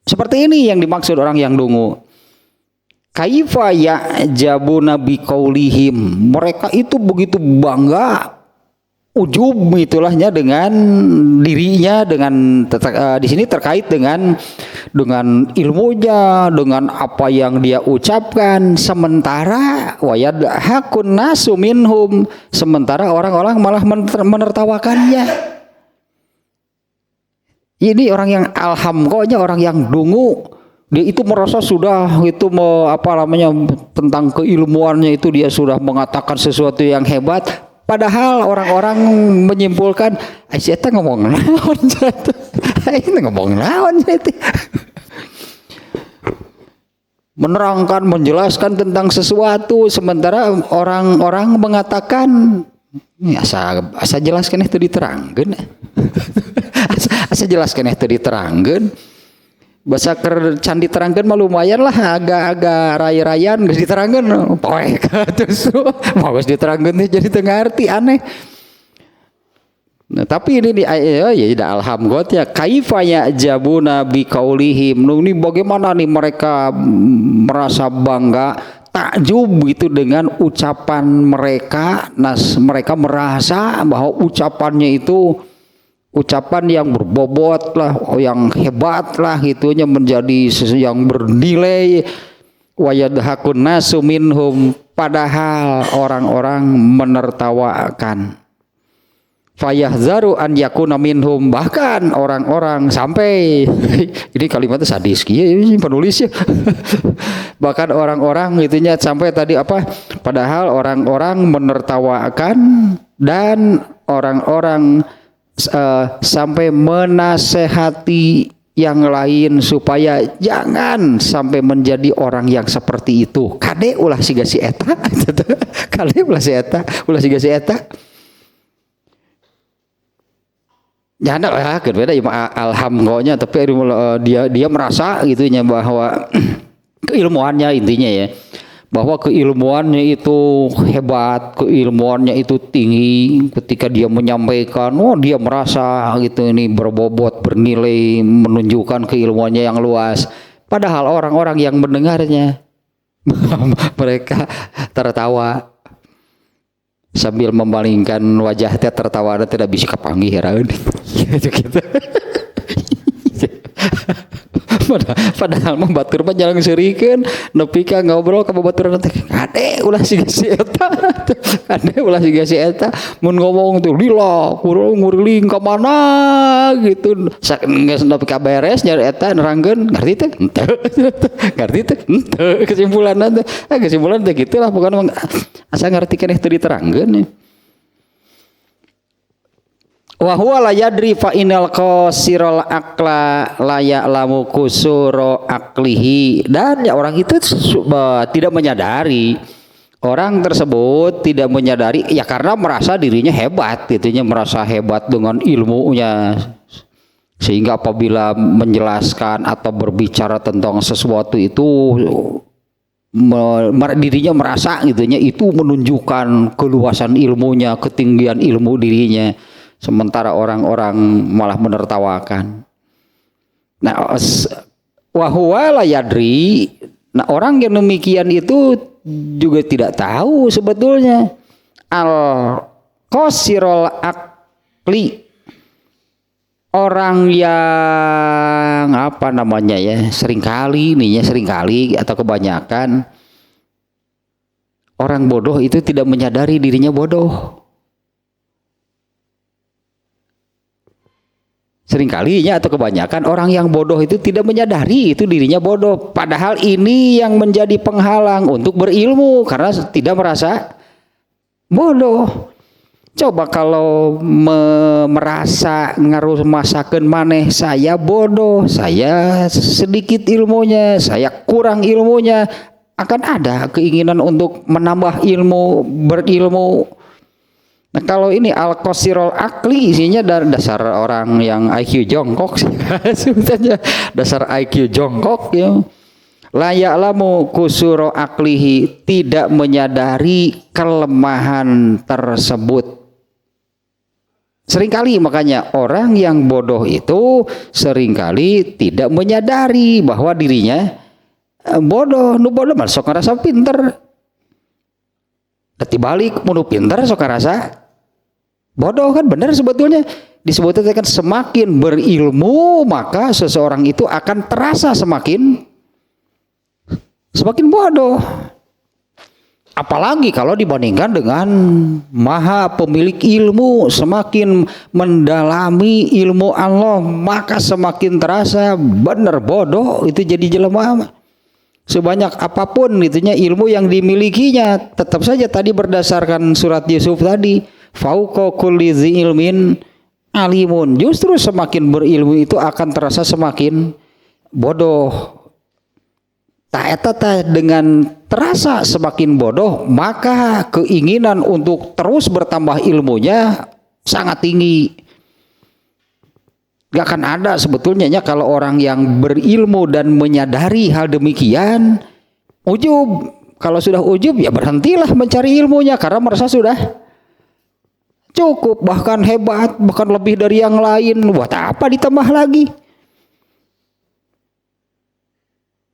Seperti ini yang dimaksud orang yang dungu. Kaifa ya'jabuna biqaulihim, mereka itu begitu bangga, ujub itulahnya dengan dirinya, dengan di sini terkait dengan ilmunya, dengan apa yang dia ucapkan, sementara wayadhakun nasu minhum, sementara orang-orang malah menertawakannya. Ini orang yang alhamdulillah, orang yang dungu. Dia itu merasa sudah itu tentang keilmuannya itu dia sudah mengatakan sesuatu yang hebat, padahal orang-orang menyimpulkan eta ngomong naon menerangkan, menjelaskan tentang sesuatu, sementara orang-orang mengatakan asa jelaskan itu diterangkeun. asa jelaskan itu diterangkeun. Bahasa can diterangkan mah lumayan lah, agak ray-rayan geus diterangkeun poe terus mau geus diterangkeun jadi teu ngarti, aneh. Nah, tapi ini ya alhamdulillah ya, kaifa ya'jabuna biqaulihim, ini bagaimana nih mereka merasa bangga, takjub itu dengan ucapan mereka. Mereka merasa bahwa ucapannya itu ucapan yang berbobot lah, yang hebat lah, gitunya menjadi sesuatu yang bernilai. Wayadhakun nasu minhum, padahal orang-orang menertawakan. Fayahzaru an yakuna minhum, bahkan orang-orang sampai ini kalimatnya sadis kieu penulisnya. Bahkan orang-orang itunya sampai tadi apa? Padahal orang-orang menertawakan dan orang-orang sampai menasehati yang lain supaya jangan sampai menjadi orang yang seperti itu. Kade ulah siga si eta. Kade ulah si eta, ulah siga si eta. Ya ada lah, berbeda alhamdulillahnya, tapi dia merasa gitunya bahwa keilmuannya intinya ya, bahwa keilmuannya itu hebat, keilmuannya itu tinggi. Ketika dia menyampaikan, dia merasa gitu ini berbobot, bernilai, menunjukkan keilmuannya yang luas. Padahal orang-orang yang mendengarnya mereka tertawa sambil memalingkan wajahnya, tertawa dan tidak bisa kepanggih heran. Gitu. Padahal mah batur mah jarang serikeun, nepi ka ngobrol ka babaturan teh kade ulah si eta Ade ulah siga si eta mun ngomong tuh lila kurang nguriling ka mana gitu. Geus nepi ka beres nya eta nerangkeun ngarti teh henteu. Ngarti teh henteu kesimpulanna teh. Kesimpulan teh kitu lah pokona asa ngarti keneh teu diterangkeun. Wa huwa la yadri fa inal qasirul aqla la ya'lamu kusura aqlihi, dan ya orang itu tidak menyadari, orang tersebut tidak menyadari ya karena merasa dirinya hebat, itunya merasa hebat dengan ilmunya, sehingga apabila menjelaskan atau berbicara tentang sesuatu itu dirinya merasa gitunya itu menunjukkan keluasan ilmunya, ketinggian ilmu dirinya. Sementara orang-orang malah menertawakan. Nah, wahwa la yadri. Nah, orang yang demikian itu juga tidak tahu sebetulnya al qasirul aqli, orang yang apa namanya ya, seringkali atau kebanyakan orang bodoh itu tidak menyadari dirinya bodoh. Seringkalinya atau kebanyakan orang yang bodoh itu tidak menyadari itu dirinya bodoh. Padahal ini yang menjadi penghalang untuk berilmu karena tidak merasa bodoh. Coba kalau merasa ngaruh masakeun maneh saya bodoh, saya sedikit ilmunya, saya kurang ilmunya, akan ada keinginan untuk menambah ilmu, berilmu. Nah kalau ini al-qasirul aqli isinya dari dasar orang yang IQ jongkok sih sebetulnya, dasar IQ jongkok ya. La ya'lamu kusura aqlihi, tidak menyadari kelemahan tersebut. Seringkali makanya orang yang bodoh itu seringkali tidak menyadari bahwa dirinya bodoh. Nu bodoh mah sok ngerasa pinter. Dibalik nu pinter sok ngerasa bodoh, kan benar sebetulnya. Disebutnya kan semakin berilmu maka seseorang itu akan terasa semakin bodoh. Apalagi kalau dibandingkan dengan maha pemilik ilmu, semakin mendalami ilmu Allah maka semakin terasa benar bodoh itu jadi jelema. Sebanyak apapun itunya ilmu yang dimilikinya, tetap saja tadi berdasarkan surat Yusuf tadi, fauqa kulli dzi ilmin alimun. Justru semakin berilmu itu akan terasa semakin bodoh. Ta dengan terasa semakin bodoh, maka keinginan untuk terus bertambah ilmunya sangat tinggi. Gak akan ada sebetulnya kalau orang yang berilmu dan menyadari hal demikian ujub. Kalau sudah ujub ya berhentilah mencari ilmunya karena merasa sudah cukup, bahkan hebat, bahkan lebih dari yang lain. Buat apa ditambah lagi?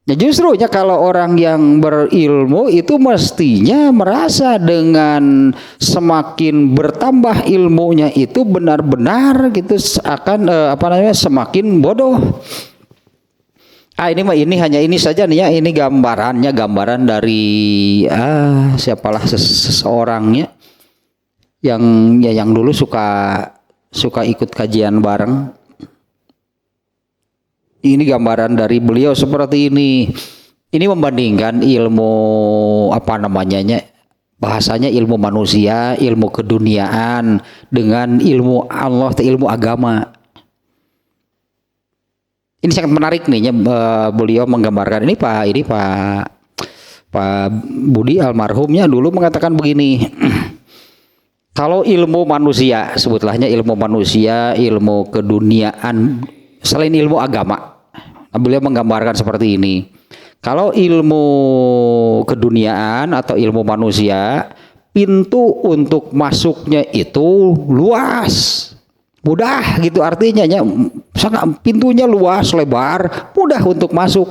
Ya justru kalau orang yang berilmu itu mestinya merasa dengan semakin bertambah ilmunya itu benar-benar gitu akan semakin bodoh. Ini hanya ini saja nih ya, ini gambaran dari siapalah seseorangnya yang dulu suka ikut kajian bareng. Ini gambaran dari beliau seperti ini. Ini membandingkan ilmu bahasanya ilmu manusia, ilmu keduniaan dengan ilmu Allah, ilmu agama. Ini sangat menarik nih ya, beliau menggambarkan ini Pak Budi almarhumnya dulu mengatakan begini. Kalau ilmu manusia, sebutlahnya ilmu manusia, ilmu keduniaan selain ilmu agama, beliau menggambarkan seperti ini. Kalau ilmu keduniaan atau ilmu manusia, pintu untuk masuknya itu luas, mudah gitu artinya ya, sangat pintunya luas, lebar, mudah untuk masuk.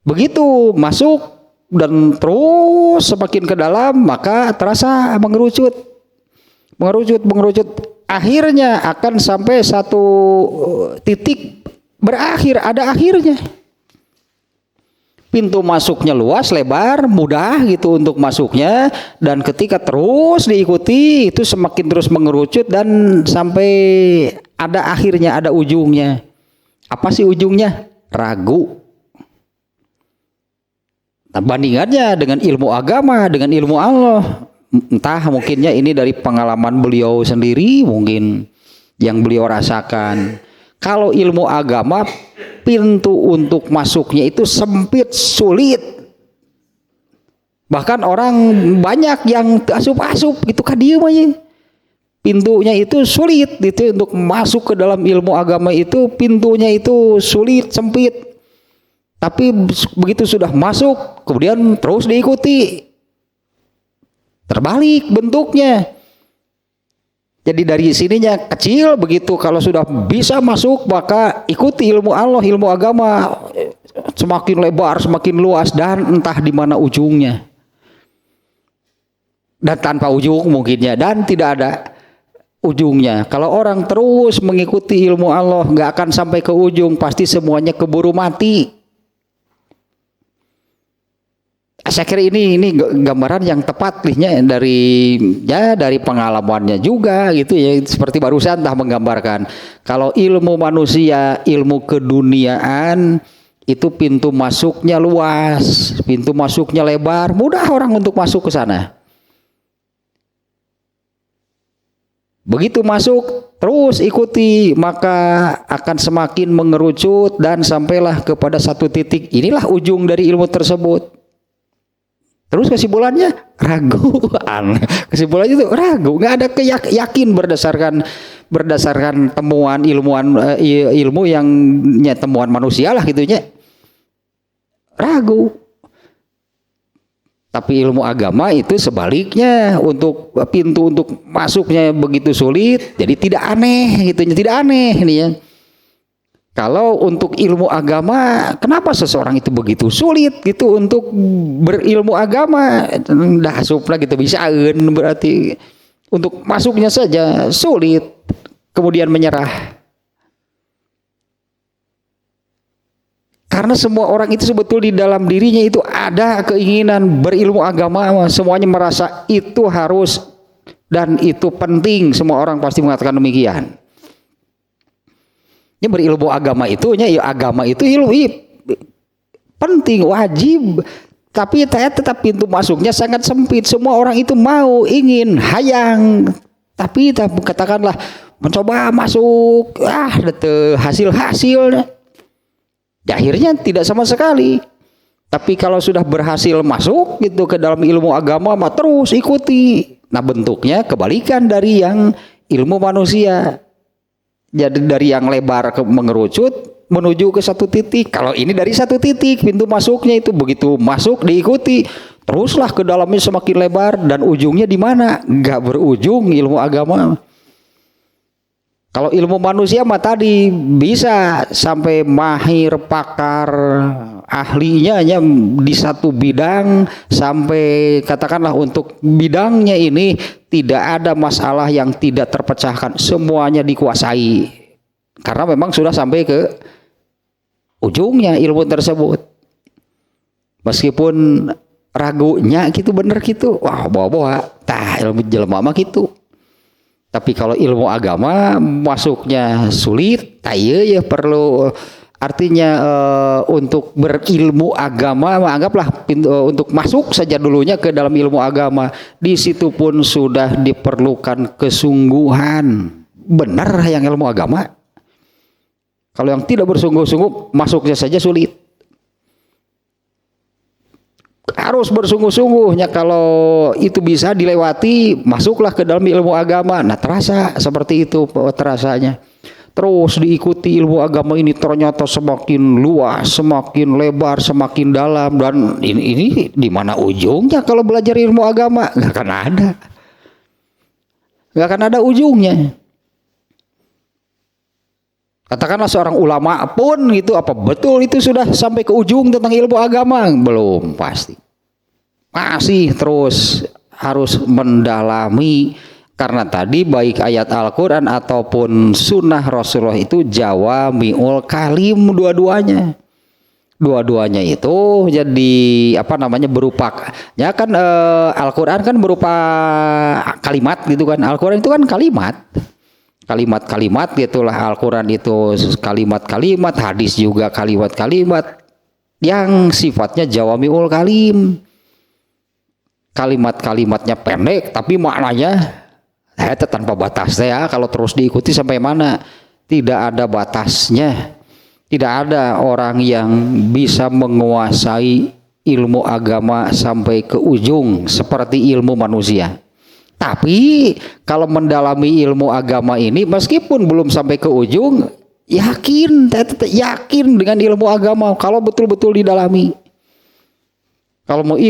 Begitu masuk dan terus semakin ke dalam maka terasa mengerucut. Akhirnya akan sampai satu titik berakhir, ada akhirnya. pintu masuknya luas, lebar, mudah gitu untuk masuknya, dan ketika terus diikuti itu semakin terus mengerucut dan sampai ada akhirnya, ada ujungnya. Apa sih ujungnya? Ragu. Nah, bandingannya dengan ilmu agama, dengan ilmu Allah, entah mungkinnya ini dari pengalaman beliau sendiri mungkin yang beliau rasakan. Kalau ilmu agama, pintu untuk masuknya itu sempit, sulit. Bahkan orang banyak yang asup-asup gitu kan, diem aja. Pintunya itu sulit gitu untuk masuk ke dalam ilmu agama itu, pintunya itu sulit, sempit. Tapi begitu sudah masuk, kemudian terus diikuti. Terbalik bentuknya. Jadi dari sininya kecil, begitu kalau sudah bisa masuk maka ikuti ilmu Allah, ilmu agama, semakin lebar, semakin luas, dan entah di mana ujungnya. Dan tanpa ujung mungkinnya, dan tidak ada ujungnya. Kalau orang terus mengikuti ilmu Allah nggak akan sampai ke ujung, pasti semuanya keburu mati. Saya kira ini gambaran yang tepat dari pengalamannya juga gitu ya, seperti barusan dah menggambarkan. Kalau ilmu manusia, ilmu keduniaan itu pintu masuknya luas, pintu masuknya lebar, mudah orang untuk masuk ke sana. Begitu masuk terus ikuti, maka akan semakin mengerucut dan sampailah kepada satu titik. Inilah ujung dari ilmu tersebut. Terus kesimpulannya ragu, kesimpulannya itu ragu, nggak ada yakin berdasarkan temuan ilmu yang temuan manusia lah gitunya, ragu. Tapi ilmu agama itu sebaliknya, untuk pintu untuk masuknya begitu sulit, jadi tidak aneh gitunya, tidak aneh nih ya. Kalau untuk ilmu agama, kenapa seseorang itu begitu sulit gitu untuk berilmu agama? Dah suplah gitu bisaeun, berarti untuk masuknya saja sulit, kemudian menyerah. Karena semua orang itu sebetulnya di dalam dirinya itu ada keinginan berilmu agama, semuanya merasa itu harus dan itu penting, semua orang pasti mengatakan demikian. Ini berilmu agama itu, ya agama itu ilmu penting, wajib, tapi tetap pintu masuknya sangat sempit. Semua orang itu mau, ingin, hayang, tapi katakanlah mencoba masuk, hasil-hasilnya, ya, akhirnya tidak sama sekali. Tapi kalau sudah berhasil masuk gitu ke dalam ilmu agama, terus ikuti. Nah, bentuknya kebalikan dari yang ilmu manusia. Jadi dari yang lebar mengerucut menuju ke satu titik. Kalau ini dari satu titik, pintu masuknya itu begitu masuk diikuti, teruslah ke dalamnya semakin lebar, dan ujungnya di mana? Nggak berujung ilmu agama. Kalau ilmu manusia mah tadi bisa sampai mahir, pakar, ahlinya hanya di satu bidang, sampai katakanlah untuk bidangnya ini tidak ada masalah yang tidak terpecahkan, semuanya dikuasai karena memang sudah sampai ke ujungnya ilmu tersebut. Meskipun ragunya gitu, bener gitu, wah bawa-bawa tah ilmu jelema mah gitu. Tapi kalau ilmu agama masuknya sulit, ya perlu, artinya untuk berilmu agama, anggaplah untuk masuk saja dulunya ke dalam ilmu agama, di situ pun sudah diperlukan kesungguhan. Benar yang ilmu agama. Kalau yang tidak bersungguh-sungguh, masuknya saja sulit. Harus bersungguh-sungguhnya, kalau itu bisa dilewati, masuklah ke dalam ilmu agama. Nah, terasa seperti itu terasanya. Terus diikuti ilmu agama ini, ternyata semakin luas, semakin lebar, semakin dalam, dan ini di mana ujungnya kalau belajar ilmu agama? Nggak akan ada. Nggak akan ada ujungnya. Katakanlah seorang ulama pun gitu, apa betul itu sudah sampai ke ujung tentang ilmu agama? Belum pasti. Masih terus harus mendalami, karena tadi baik ayat Al-Quran ataupun sunnah Rasulullah itu jawami'ul kalim, dua-duanya. dua-duanya itu jadi apa namanya berupa ya kan Al-Qur'an kan berupa kalimat gitu kan. Al-Qur'an itu kan kalimat-kalimat gitulah. Al-Qur'an itu kalimat-kalimat, hadis juga kalimat-kalimat yang sifatnya jawamiul kalim. Kalimat-kalimatnya pendek tapi maknanya itu tanpa batas ya. Kalau terus diikuti sampai mana tidak ada batasnya. Tidak ada orang yang bisa menguasai ilmu agama sampai ke ujung seperti ilmu manusia. Tapi kalau mendalami ilmu agama ini meskipun belum sampai ke ujung, yakin dengan ilmu agama kalau betul-betul didalami.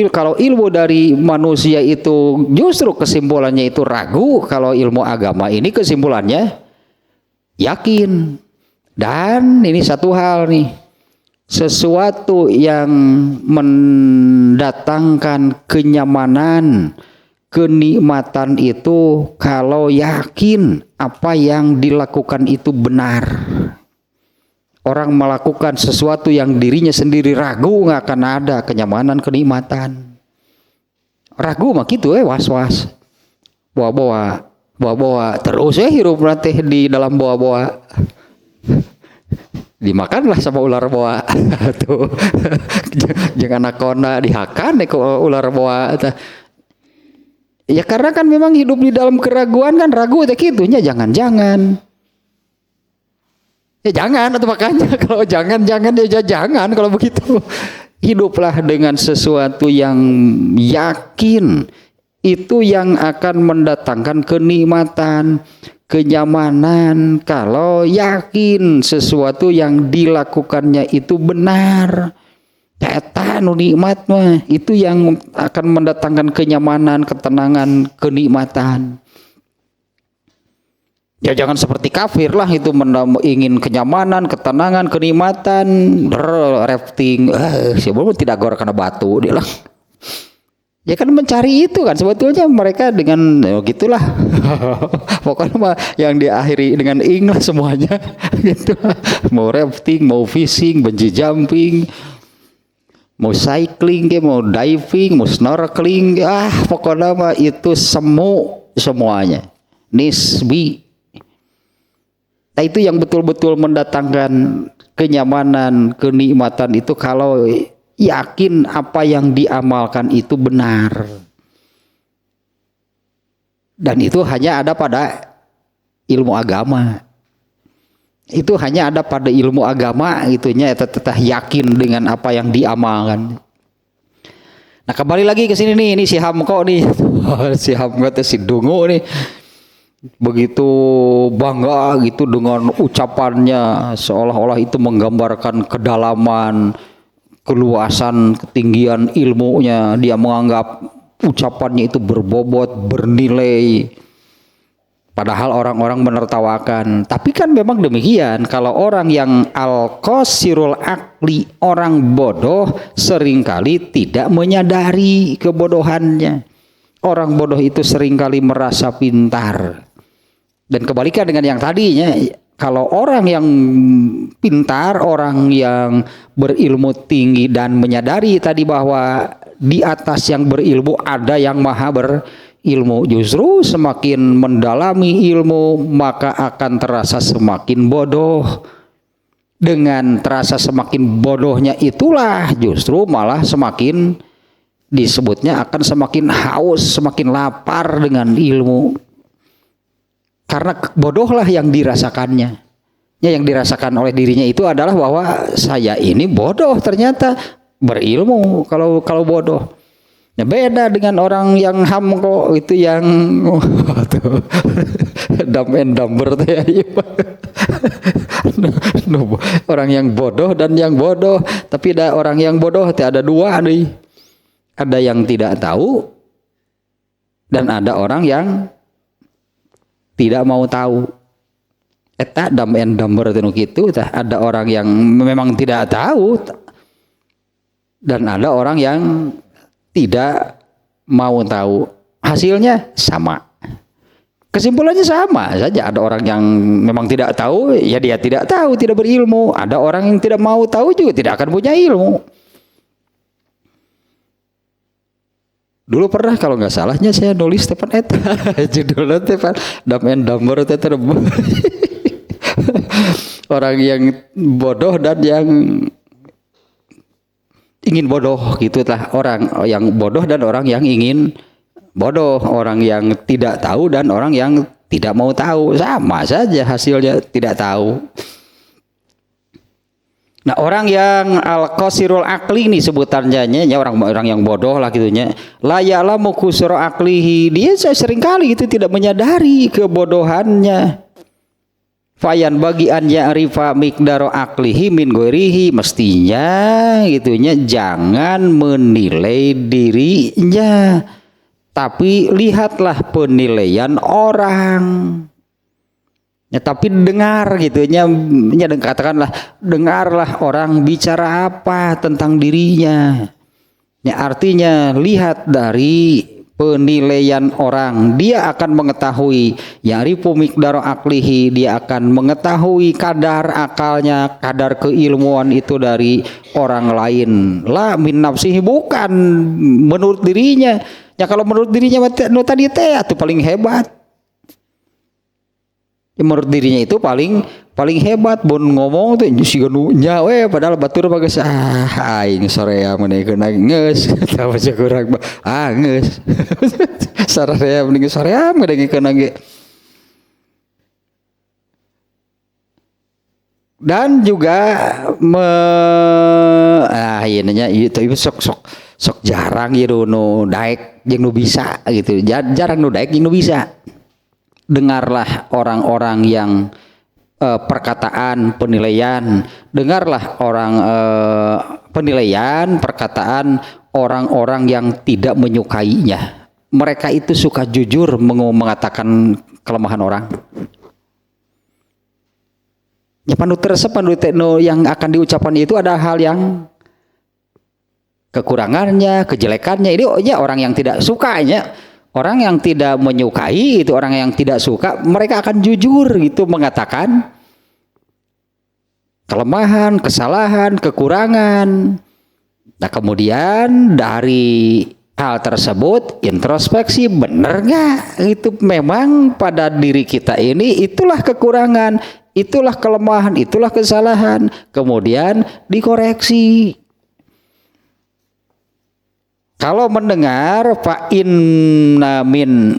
Kalau ilmu dari manusia itu justru kesimpulannya itu ragu, kalau ilmu agama ini kesimpulannya yakin. Dan ini satu hal nih, sesuatu yang mendatangkan kenyamanan, kenikmatan itu kalau yakin apa yang dilakukan itu benar. Orang melakukan sesuatu yang dirinya sendiri ragu, nggak akan ada kenyamanan, kenikmatan. Ragu mah gitu was-was. Bawa-bawa terus hirup nanti di dalam bawa-bawa. Dimakanlah sama ular boa. Tuh. Jangan nakona dihakan ke ular boa. Ya karena kan memang hidup di dalam keraguan kan ragu gitunya jangan-jangan. Ya jangan atau makanya kalau jangan ya jangan kalau begitu. Hiduplah dengan sesuatu yang yakin, itu yang akan mendatangkan kenikmatan, kenyamanan kalau yakin sesuatu yang dilakukannya itu benar. Eta nu nikmat mah itu yang akan mendatangkan kenyamanan, ketenangan, kenikmatan. Ya jangan seperti kafir lah itu ingin kenyamanan, ketenangan, kenikmatan, rafting, sebelum tidak gor karena batu dia lah. Ya kan mencari itu kan sebetulnya mereka dengan gitulah. Pokoknya mah yang diakhiri dengan ing lah semuanya gitu. Mau rafting, mau fishing, bungee jumping, mau cycling, mau diving, mau snorkeling, pokoknya mah itu semu semuanya. Nisbi. Nah itu yang betul-betul mendatangkan kenyamanan, kenikmatan itu kalau yakin apa yang diamalkan itu benar. Dan itu hanya ada pada ilmu agama. Itu hanya ada pada ilmu agama itunya tetap yakin dengan apa yang diamalkan. Nah kembali lagi ke sini nih, ini si Hamko nih. Si Hamko itu si Dungu nih. Begitu bangga gitu dengan ucapannya, seolah-olah itu menggambarkan kedalaman, keluasan, ketinggian ilmunya. Dia menganggap ucapannya itu berbobot, bernilai, padahal orang-orang menertawakan. Tapi kan memang demikian, kalau orang yang al-qasirul akli, orang bodoh, seringkali tidak menyadari kebodohannya. Orang bodoh itu seringkali merasa pintar. Dan kebalikan dengan yang tadinya, kalau orang yang pintar, orang yang berilmu tinggi dan menyadari tadi bahwa di atas yang berilmu ada yang maha berilmu, justru semakin mendalami ilmu maka akan terasa semakin bodoh. Dengan terasa semakin bodohnya itulah justru malah semakin disebutnya akan semakin haus, semakin lapar dengan ilmu. Karena bodohlah yang dirasakannya. Ya, yang dirasakan oleh dirinya itu adalah bahwa saya ini bodoh, ternyata berilmu kalau bodoh. Ya, beda dengan orang yang hamko itu yang dumb and dumber ya. Orang yang bodoh dan yang bodoh, tapi ada orang yang bodoh ada dua nih. Ada yang tidak tahu dan ada orang yang tidak mau tahu. Eta dumb and dumber gitu. Ada orang yang memang tidak tahu dan ada orang yang tidak mau tahu. Hasilnya sama. Kesimpulannya sama saja. Ada orang yang memang tidak tahu, ya dia tidak tahu, tidak berilmu. Ada orang yang tidak mau tahu juga tidak akan punya ilmu. Dulu pernah kalau nggak salahnya saya nulis tepan eta judulnya tepan Dumb and Dumber orang yang bodoh dan yang ingin bodoh gitulah, orang yang bodoh dan orang yang ingin bodoh, orang yang tidak tahu dan orang yang tidak mau tahu, sama saja hasilnya, tidak tahu. Nah, orang yang al-qasirul akli ini sebutannya, ya orang-orang yang bodoh lah gitunya. La ya'lamu qusra aklihi, dia sering kali itu tidak menyadari kebodohannya. Fayan bagi an ya'rifa miqdaro aklihi min ghairihi, mestinya gitunya jangan menilai dirinya, tapi lihatlah penilaian orang. Ya, tapi dengar gitunya, ya katakanlah dengarlah orang bicara apa tentang dirinya. Ya, artinya lihat dari penilaian orang, dia akan mengetahui ya'rifu miqdaro aklihi, dia akan mengetahui kadar akalnya, kadar keilmuan itu dari orang lain. La min nafsihi, bukan menurut dirinya. Ya kalau menurut dirinya tadi teh itu paling hebat. Ya, menurut dirinya itu paling hebat, bon ngomong tuh si genunya we padahal batur bagus aing sorea meunikeun geus tahu aja kurang geus sararea mending sorea meunikeun ge. Dan juga ininya itu sok jarang gitu nu daek jeung nu bisa gitu, jarang nu daek jeung nu bisa. Dengarlah orang-orang yang perkataan penilaian, dengarlah orang penilaian perkataan orang-orang yang tidak menyukainya. Mereka itu suka jujur mengatakan kelemahan orang. Ya pandu yang akan diucapkan itu ada hal yang kekurangannya, kejelekannya. Ini ya orang yang tidak sukanya. Orang yang tidak menyukai itu, orang yang tidak suka, mereka akan jujur gitu mengatakan kelemahan, kesalahan, kekurangan. Nah kemudian dari hal tersebut introspeksi, benar nggak itu memang pada diri kita ini itulah kekurangan, itulah kelemahan, itulah kesalahan. Kemudian dikoreksi. Kalau mendengar fa inna min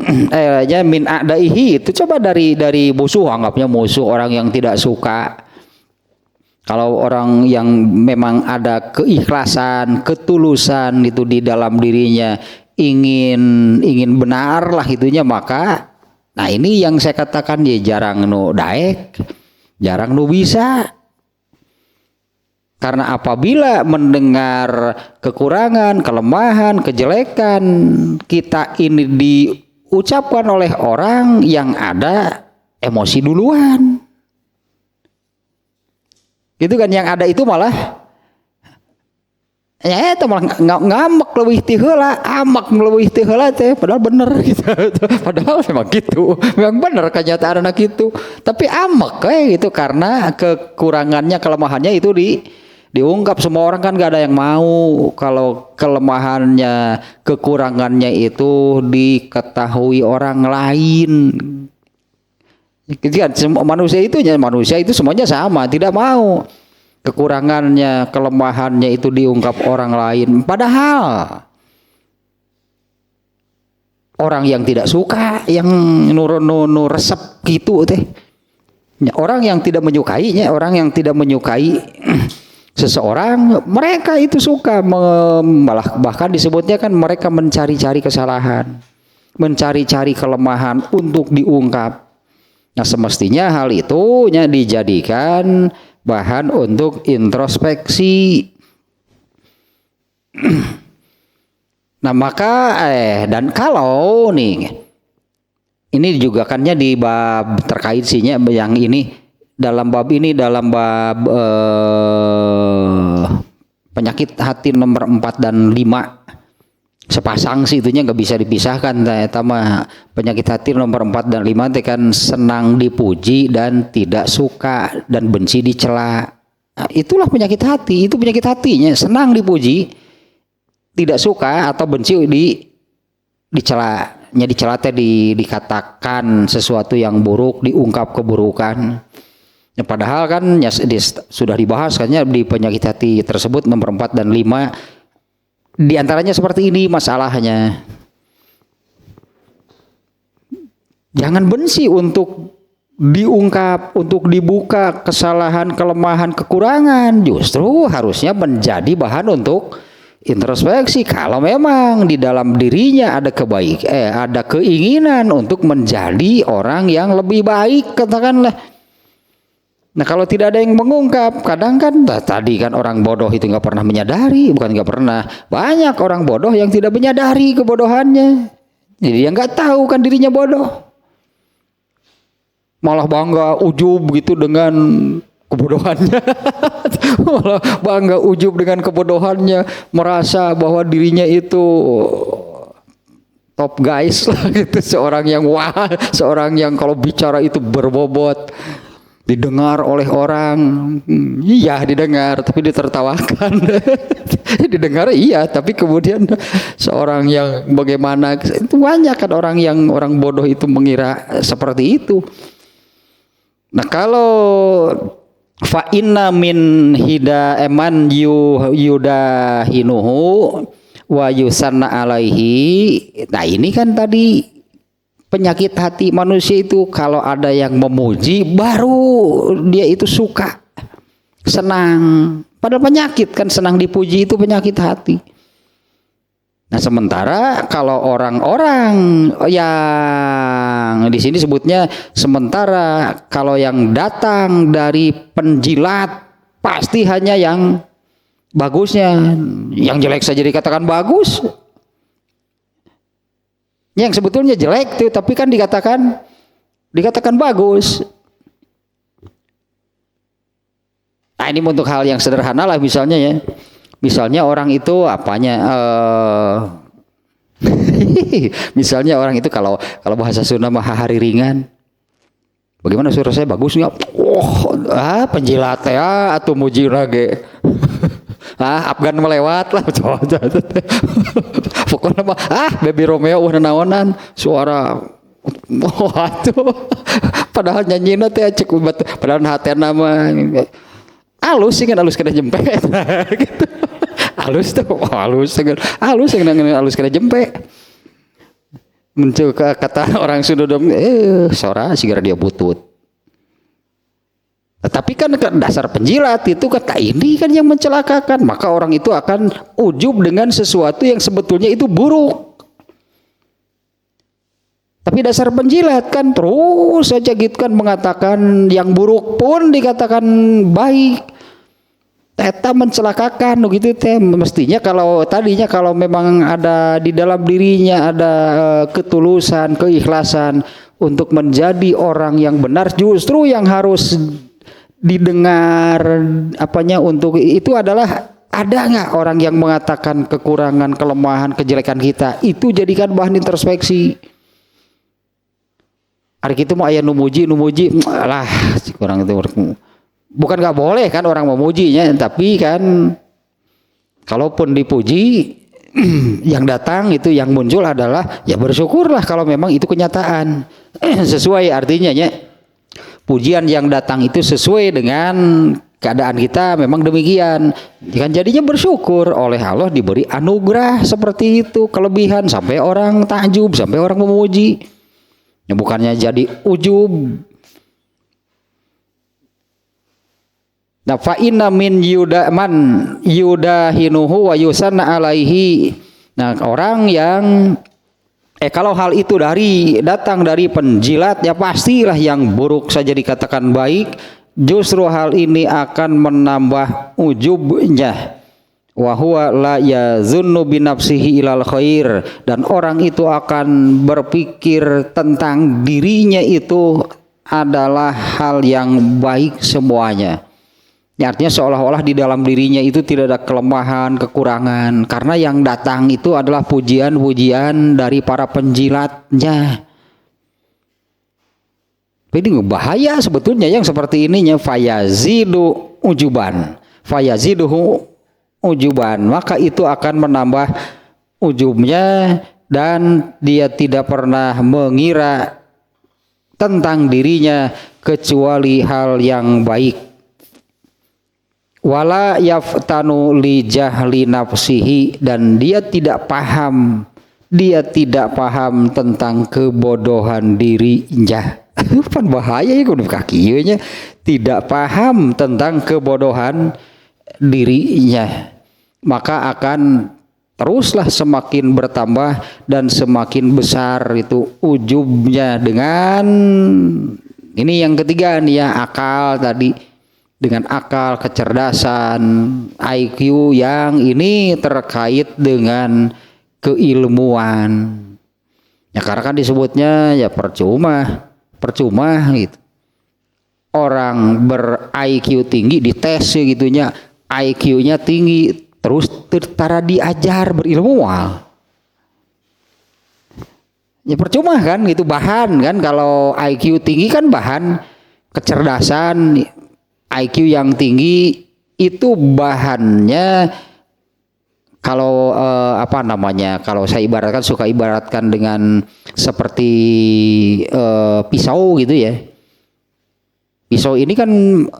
min a'daihi, itu coba dari musuh, anggapnya musuh, orang yang tidak suka. Kalau orang yang memang ada keikhlasan, ketulusan itu di dalam dirinya, ingin benar lah itunya, maka nah ini yang saya katakan dia jarang nu daek, jarang nu bisa. Karena apabila mendengar kekurangan, kelemahan, kejelekan kita ini diucapkan oleh orang yang ada emosi duluan. Gitu kan, yang ada itu malah ya itu malah ngamek leuwih ti heula, amak leuwih ti heula teh, padahal bener gitu. Padahal memang gitu. Memang bener kenyataanna gitu. Tapi amek kayak gitu karena kekurangannya, kelemahannya itu diungkap. Semua orang kan gak ada yang mau kalau kelemahannya, kekurangannya itu diketahui orang lain. Kan manusia itu semuanya sama, tidak mau kekurangannya, kelemahannya itu diungkap orang lain. Padahal orang yang tidak suka, yang nur resep gitu teh, orang yang tidak menyukainya, orang yang tidak menyukai seseorang, mereka itu suka malah bahkan disebutnya kan mereka mencari-cari kesalahan, mencari-cari kelemahan untuk diungkap. Nah semestinya hal itu dijadikan bahan untuk introspeksi. Nah maka dan kalau nih ini juga kannya di bab terkait sinya yang ini, dalam bab penyakit hati nomor 4 dan 5. sepasang sih itunya nggak bisa dipisahkan. Tama penyakit hati nomor 4 dan 5 teh kan senang dipuji dan tidak suka dan benci dicela. Nah, itulah penyakit hati, itu penyakit hatinya, senang dipuji, tidak suka atau benci dicela. Dicela teh dikatakan sesuatu yang buruk, diungkap keburukan. Ya, padahal kan ya, sudah dibahas kan ya di penyakit hati tersebut nomor 4 dan 5. Di antaranya seperti ini masalahnya. Jangan benci untuk diungkap, untuk dibuka kesalahan, kelemahan, kekurangan. Justru harusnya menjadi bahan untuk introspeksi. Kalau memang di dalam dirinya ada ada keinginan untuk menjadi orang yang lebih baik, katakanlah. Nah kalau tidak ada yang mengungkap, kadang kan tadi kan orang bodoh itu nggak pernah menyadari, bukan nggak pernah, banyak orang bodoh yang tidak menyadari kebodohannya, jadi dia nggak tahu kan dirinya bodoh, malah bangga ujub gitu dengan kebodohannya, malah bangga ujub dengan kebodohannya, merasa bahwa dirinya itu top guys lah gitu, seorang yang wah, seorang yang kalau bicara itu berbobot. Didengar oleh orang, iya didengar, tapi ditertawakan. Didengar iya, tapi kemudian seorang yang bagaimana, itu banyak kan orang bodoh itu mengira seperti itu. Nah kalau fa inna min hida eman yudahinuhu wa yusanna alaihi. Nah ini kan tadi penyakit hati manusia itu, kalau ada yang memuji baru dia itu suka, senang. Padahal penyakit kan, senang dipuji itu penyakit hati. Nah sementara kalau orang-orang yang di sini sebutnya, sementara kalau yang datang dari penjilat pasti hanya yang bagusnya, yang jelek saja dikatakan bagus. Yang sebetulnya jelek tuh, tapi kan dikatakan bagus. Nah ini untuk hal yang sederhana lah, misalnya ya, misalnya orang itu apanya, misalnya orang itu kalau bahasa Sunda mah hari ringan. Bagaimana suara saya bagus nggak? Penjilat ya atau muji lagi. Afgan melewat lah, pokoknya mah Baby Romeo naonan suara waduh, padahal nyanyinya teh cek padahal hatena mah alus sih kan, alus kena jempe gitu. Alus tuh alus kena jempe. Muncul kata orang Sunda suara sigara dia butut. Tapi kan dasar penjilat itu kata ini kan yang mencelakakan, maka orang itu akan ujub dengan sesuatu yang sebetulnya itu buruk. Tapi dasar penjilat kan terus saja gitu kan, mengatakan yang buruk pun dikatakan baik. Eta mencelakakan begitu teh. Mestinya kalau tadinya kalau memang ada di dalam dirinya ada ketulusan, keikhlasan untuk menjadi orang yang benar, justru yang harus didengar apanya untuk itu adalah, ada nggak orang yang mengatakan kekurangan, kelemahan, kejelekan kita, itu jadikan bahan introspeksi. Hari itu mau ayah numuji lah kurang itu, bukan nggak boleh kan orang memujinya, tapi kan kalaupun dipuji yang datang itu yang muncul adalah ya bersyukurlah kalau memang itu kenyataan sesuai, artinya ya pujian yang datang itu sesuai dengan keadaan kita, memang demikian. Kan jadinya bersyukur, oleh Allah diberi anugerah seperti itu, kelebihan sampai orang takjub, sampai orang memuji. Ya, bukannya jadi ujub. Nah fa inna min yudahinuhu wa yusanna alaihi. Nah orang yang kalau hal itu datang dari penjilat, ya pastilah yang buruk saja dikatakan baik. Justru hal ini akan menambah ujubnya. Wa huwa la yazunnu bi nafsihi ilal khair, dan orang itu akan berpikir tentang dirinya itu adalah hal yang baik semuanya. Ya, artinya seolah-olah di dalam dirinya itu tidak ada kelemahan, kekurangan. Karena yang datang itu adalah pujian-pujian dari para penjilatnya. Ini bahaya sebetulnya yang seperti ininya. Fayazidu ujuban. Fayaziduhu ujuban. Maka itu akan menambah ujubnya dan dia tidak pernah mengira tentang dirinya kecuali hal yang baik. Wala yaftanu li jahli nafsihi, dan dia tidak paham tentang kebodohan dirinya. Pan bahaya ya kudu kakieunya, tidak paham tentang kebodohan dirinya, maka akan teruslah semakin bertambah dan semakin besar itu ujubnya. Dengan ini yang ketiga nih ya, akal tadi. Dengan akal, kecerdasan, IQ yang ini terkait dengan keilmuan. Ya karena kan disebutnya ya percuma gitu. Orang ber-IQ tinggi dites gitunya, IQ-nya tinggi terus tertara diajar berilmu. Ya percuma kan gitu, bahan kan kalau IQ tinggi kan bahan kecerdasan. IQ yang tinggi itu bahannya kalau kalau saya ibaratkan, suka ibaratkan dengan seperti pisau gitu ya. Pisau ini kan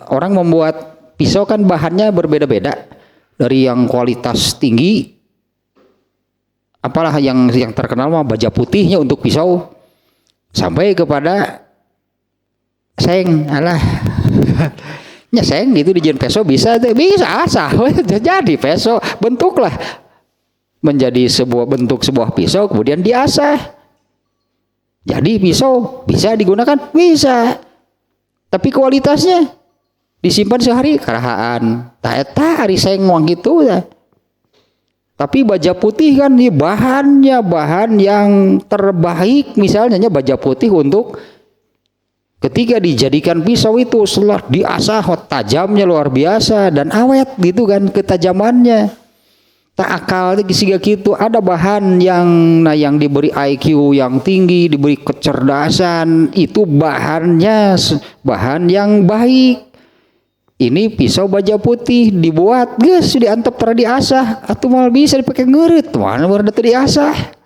orang membuat pisau kan bahannya berbeda-beda, dari yang kualitas tinggi, apalah yang terkenal mah baja putihnya untuk pisau, sampai kepada seng nyeseng gitu dijadiin peso bisa asah jadi peso, bentuklah menjadi sebuah pisau, kemudian diasah jadi pisau, bisa digunakan bisa, tapi kualitasnya disimpan sehari karahaan tak eta ari seng wang gitu ya. Tapi baja putih kan ini bahan yang terbaik, misalnya baja putih untuk ketika dijadikan pisau itu setelah diasah tajamnya luar biasa dan awet gitu kan ketajamannya. Tak akal siga gitu, ada bahan yang diberi IQ yang tinggi, diberi kecerdasan, itu bahan yang baik. Ini pisau baja putih dibuat geus diantep tara diasah, atuh mal bisa dipakai ngeureut, mana baru diasah.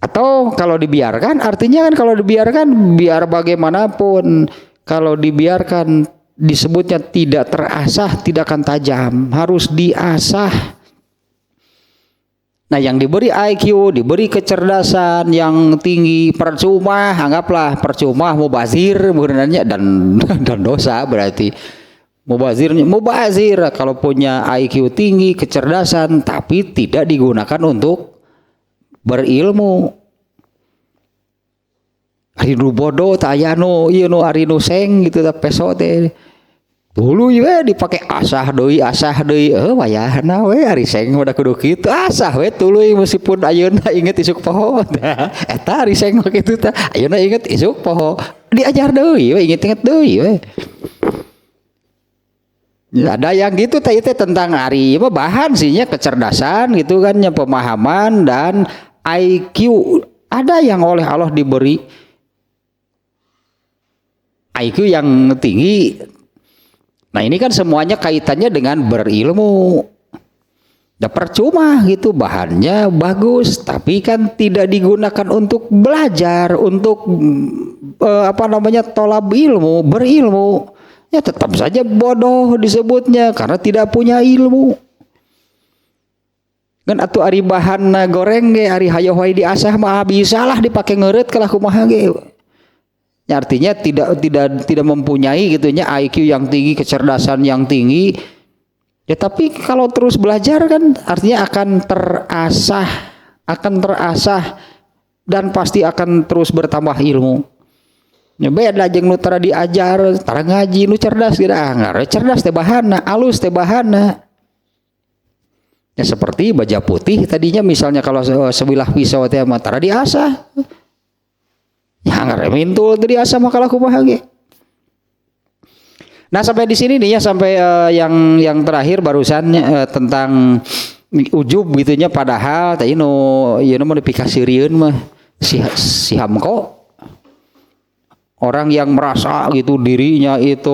Atau kalau dibiarkan, artinya kan kalau dibiarkan biar bagaimanapun, kalau dibiarkan disebutnya tidak terasah, tidak akan tajam, harus diasah. Nah yang diberi IQ, diberi kecerdasan yang tinggi, percuma, anggaplah percuma mubazir sebenarnya dan dosa berarti. Mubazir kalau punya IQ tinggi, kecerdasan, tapi tidak digunakan untuk berilmu. Ari nu bodoh tak aya nu ieu nu ari nu seng gitu teh peso teh. Dulu we dipake asah deui wayahna we ari seng udah kudu kitu asah we tuluy meskipun ayeuna inget isuk poho. Eta ari seng kitu teh ayeuna inget isuk poho. Diajar deui we inget deui we. Ada yang gitu teh tentang ari bahan sihnya kecerdasan gitu kan, pemahaman dan IQ. Ada yang oleh Allah diberi IQ yang tinggi. Nah ini kan semuanya kaitannya dengan berilmu. Ya percuma gitu, bahannya bagus tapi kan tidak digunakan untuk belajar, untuk tolab ilmu, berilmu. Ya tetap saja bodoh disebutnya karena tidak punya ilmu. Kan atuh ari bahan goreng ge ari hayo wae diasah mah bisalah dipake ngeureut kalah kumaha ge. Ya, artinya tidak mempunyai gitunya IQ yang tinggi, kecerdasan yang tinggi. Ya tapi kalau terus belajar kan artinya akan terasah dan pasti akan terus bertambah ilmu. Ya beda jeung nu tara diajar, tara ngaji nu cerdas geura ngare cerdas teh bahanna, alus teh bahanna. Ya seperti baja putih tadinya misalnya kalau sebilah pisau teh mah tara diasah. Ya ngare mintul teh diasah mah kalah kumaha ge. Nah sampai di sini nih ya, sampai yang terakhir barusan tentang ujub gitunya, padahal tadi mau dipikasirieun mah si Hamko, orang yang merasa gitu dirinya itu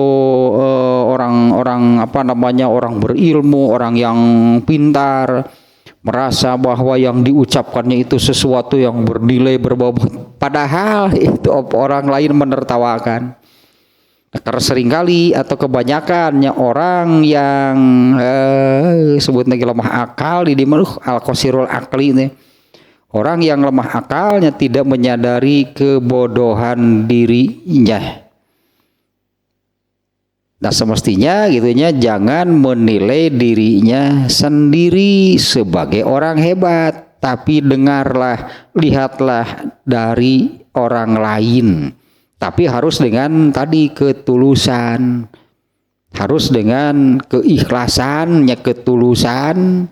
orang apa namanya, orang berilmu, orang yang pintar, merasa bahwa yang diucapkannya itu sesuatu yang bernilai berbobot, padahal itu orang lain menertawakan. Karena seringkali atau kebanyakannya orang yang sebutnya lemah akal di dimana al-qasirul akli ini, orang yang lemah akalnya tidak menyadari kebodohan dirinya. Nah semestinya gitunya jangan menilai dirinya sendiri sebagai orang hebat, tapi dengarlah, lihatlah dari orang lain. Tapi harus dengan tadi ketulusan, harus dengan keikhlasannya, ketulusan.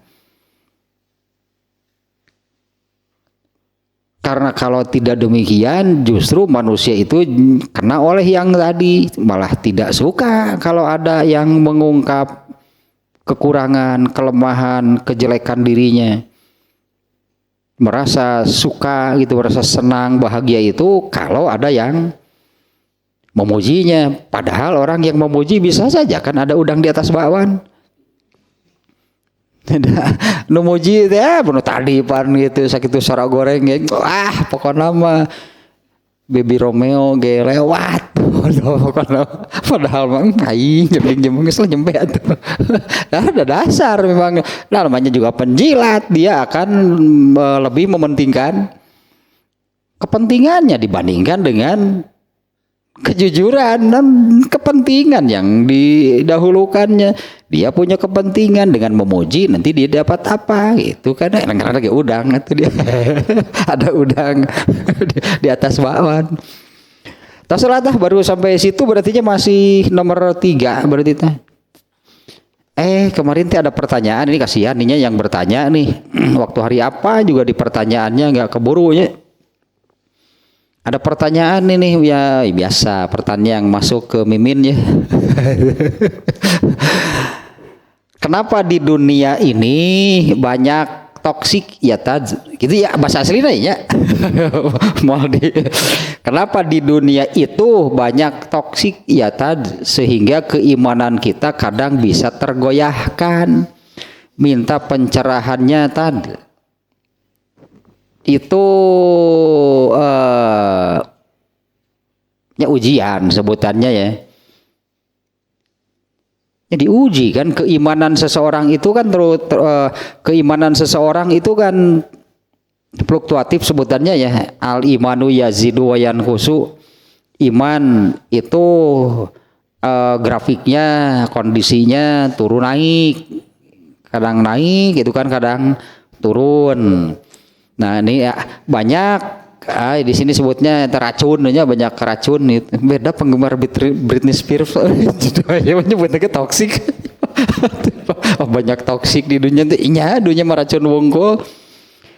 Karena kalau tidak demikian justru manusia itu kena oleh yang tadi, malah tidak suka kalau ada yang mengungkap kekurangan, kelemahan, kejelekan dirinya. Merasa suka gitu, merasa senang, bahagia itu kalau ada yang memujinya, padahal orang yang memuji bisa saja kan ada udang di atas bakwan. Nu muji teh bener tadi pan gitu sakitu sora goreng ya. Pokoknya mah Baby Romeo ge lewat. Pokoknya padahal mah aing jembing geus nyempe atuh. Ada dasar memang. Nah, namanya juga penjilat, dia akan lebih mementingkan kepentingannya dibandingkan dengan kejujuran dan kepentingan yang didahulukannya. Dia punya kepentingan dengan memuji, nanti dia dapat apa gitu kan, karena ada udang itu dia. Ada udang di atas bakwan. Terserah baru sampai situ berarti masih nomor 3 berarti teh. Kemarin teh ada pertanyaan, ini kasihan nih yang bertanya nih. Waktu hari apa juga di pertanyaannya nggak keburu ya. Ada pertanyaan ini ya, biasa pertanyaan yang masuk ke mimin ya. Kenapa di dunia ini banyak toksik ya tad? Gitu ya bahasa aslinya ya. Kenapa di dunia itu banyak toksik ya tad, sehingga keimanan kita kadang bisa tergoyahkan. Minta pencerahannya tad. Itu ya ujian sebutannya ya. Jadi uji kan keimanan seseorang itu kan keimanan seseorang itu kan fluktuatif sebutannya ya. Al imanu yazidu wa yanqusu. Iman itu grafiknya, kondisinya turun naik. Kadang naik itu kan kadang turun. Nah ini ya, banyak di sini sebutnya teracunnya, banyak racun itu. Beda penggemar Britney Spears menyebutnya toksik. Banyak toksik di dunia itu, dunia meracun wongko.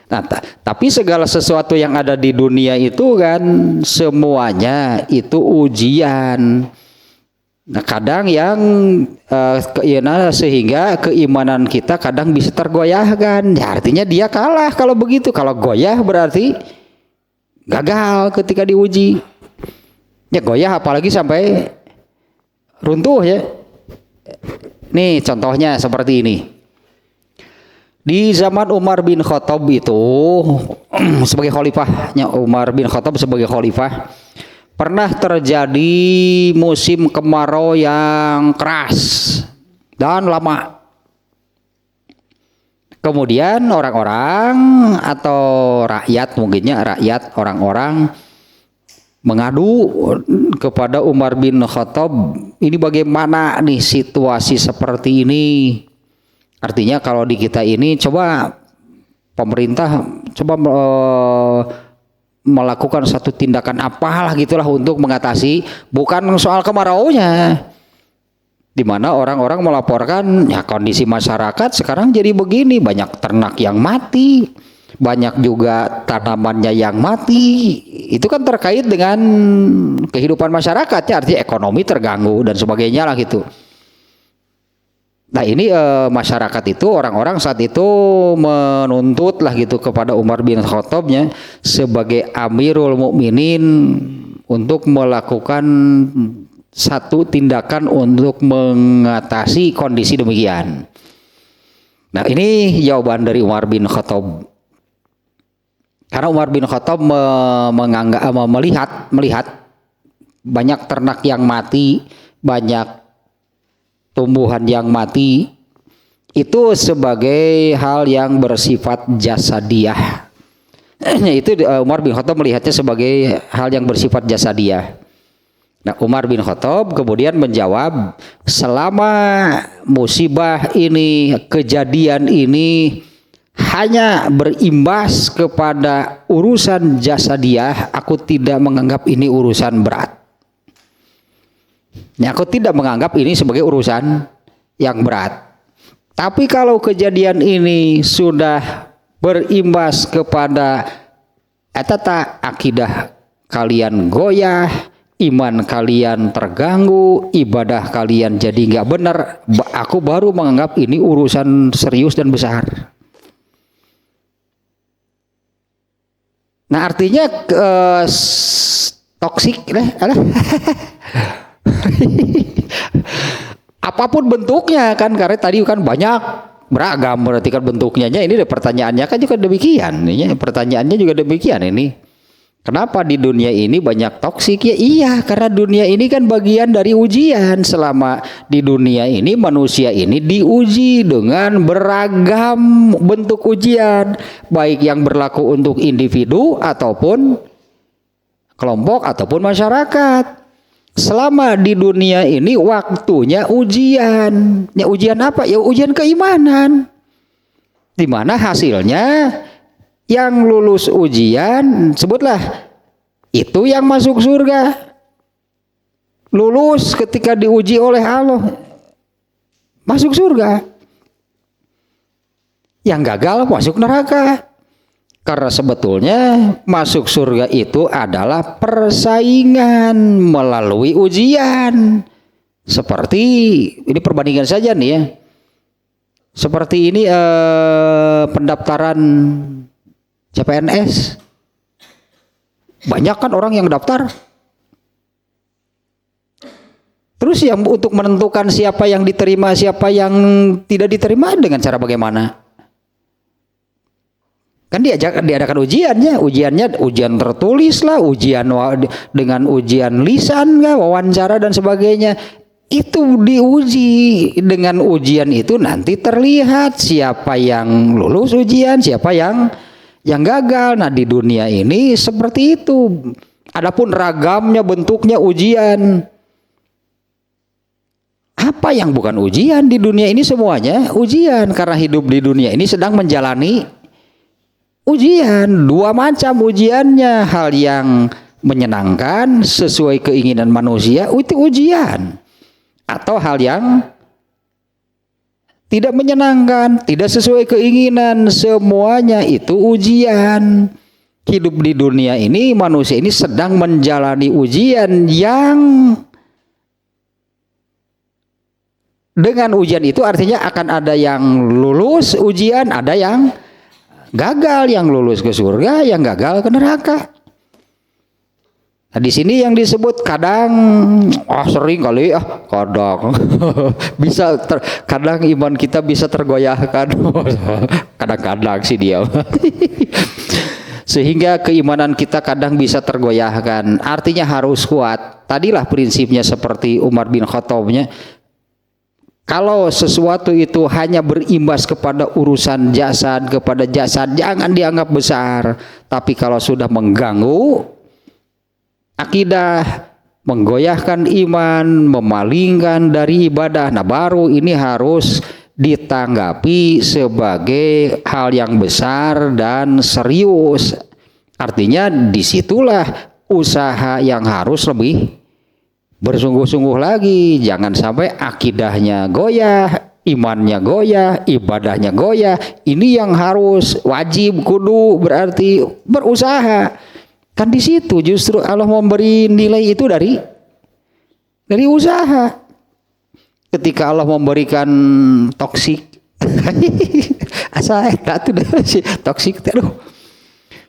Nah, tapi segala sesuatu yang ada di dunia itu kan semuanya itu ujian. Nah, kadang yang sehingga keimanan kita kadang bisa tergoyahkan. Ya, artinya dia kalah kalau begitu. Kalau goyah berarti gagal ketika diuji. Ya goyah apalagi sampai runtuh ya. Nih contohnya seperti ini. Di zaman Umar bin Khattab itu sebagai khalifahnya, Umar bin Khattab sebagai khalifah, pernah terjadi musim kemarau yang keras dan lama. Kemudian orang-orang atau rakyat, mungkinnya rakyat, orang-orang mengadu kepada Umar bin Khattab, ini bagaimana nih situasi seperti ini. Artinya kalau di kita ini coba pemerintah coba melakukan satu tindakan apalah gitulah untuk mengatasi, bukan soal kemaraunya, di mana orang-orang melaporkan ya kondisi masyarakat sekarang jadi begini, banyak ternak yang mati, banyak juga tanamannya yang mati itu kan terkait dengan kehidupan masyarakatnya, artinya ekonomi terganggu dan sebagainya lah gitu. Nah ini masyarakat itu, orang-orang saat itu menuntut lah gitu kepada Umar bin Khattabnya sebagai Amirul Mukminin untuk melakukan satu tindakan untuk mengatasi kondisi demikian. Nah ini jawaban dari Umar bin Khattab. Karena Umar bin Khattab melihat banyak ternak yang mati, banyak tumbuhan yang mati, itu sebagai hal yang bersifat jasadiah. Itu Umar bin Khattab melihatnya sebagai hal yang bersifat jasadiah. Nah, Umar bin Khattab kemudian menjawab, selama musibah ini, kejadian ini hanya berimbas kepada urusan jasadiah, aku tidak menganggap ini urusan berat. Aku tidak menganggap ini sebagai urusan yang berat. Tapi kalau kejadian ini sudah berimbas kepada akidah kalian goyah, iman kalian terganggu, ibadah kalian jadi nggak benar, aku baru menganggap ini urusan serius dan besar. Nah artinya toksik apapun bentuknya kan, karena tadi kan banyak beragam berarti kan bentuknya. Ini pertanyaannya kan juga demikian. Ini pertanyaannya juga demikian ini. Kenapa di dunia ini banyak toksik? Ya iya, karena dunia ini kan bagian dari ujian. Selama di dunia ini manusia ini diuji dengan beragam bentuk ujian, baik yang berlaku untuk individu ataupun kelompok ataupun masyarakat. Selama di dunia ini waktunya ujian. Ya ujian apa? Ya ujian keimanan. Di mana hasilnya yang lulus ujian, sebutlah, itu yang masuk surga. Lulus ketika diuji oleh Allah, masuk surga. Yang gagal masuk neraka. Karena sebetulnya masuk surga itu adalah persaingan melalui ujian. Seperti ini perbandingan saja nih ya. Seperti ini pendaftaran CPNS. Banyak kan orang yang daftar. Terus yang untuk menentukan siapa yang diterima, siapa yang tidak diterima dengan cara bagaimana? Kan diadakan ujiannya ujian tertulis lah, ujian dengan ujian lisan, wawancara dan sebagainya. Itu diuji, dengan ujian itu nanti terlihat siapa yang lulus ujian, siapa yang gagal. Nah di dunia ini seperti itu. Adapun ragamnya bentuknya ujian. Apa yang bukan ujian di dunia ini? Semuanya ujian, karena hidup di dunia ini sedang menjalani ujian. Dua macam ujiannya, hal yang menyenangkan sesuai keinginan manusia itu ujian, atau hal yang tidak menyenangkan, tidak sesuai keinginan, semuanya itu ujian. Hidup di dunia ini, manusia ini sedang menjalani ujian yang dengan ujian itu artinya akan ada yang lulus ujian, ada yang gagal, yang lulus ke surga, yang gagal ke neraka. Nah, di sini yang disebut kadang, sering kali kadang bisa kadang iman kita bisa tergoyahkan. Kadang-kadang sih dia. Sehingga keimanan kita kadang bisa tergoyahkan. Artinya harus kuat. Tadilah prinsipnya seperti Umar bin Khattabnya. Kalau sesuatu itu hanya berimbas kepada urusan jasad, kepada jasad, jangan dianggap besar. Tapi kalau sudah mengganggu akidah, menggoyahkan iman, memalingkan dari ibadah, nah baru ini harus ditanggapi sebagai hal yang besar dan serius. Artinya disitulah usaha yang harus lebih bersungguh-sungguh lagi. Jangan sampai akidahnya goyah, imannya goyah, ibadahnya goyah. Ini yang harus wajib kudu berarti berusaha. Kan di situ justru Allah memberi nilai itu dari usaha. Ketika Allah memberikan toksik, asa itu toksik terus.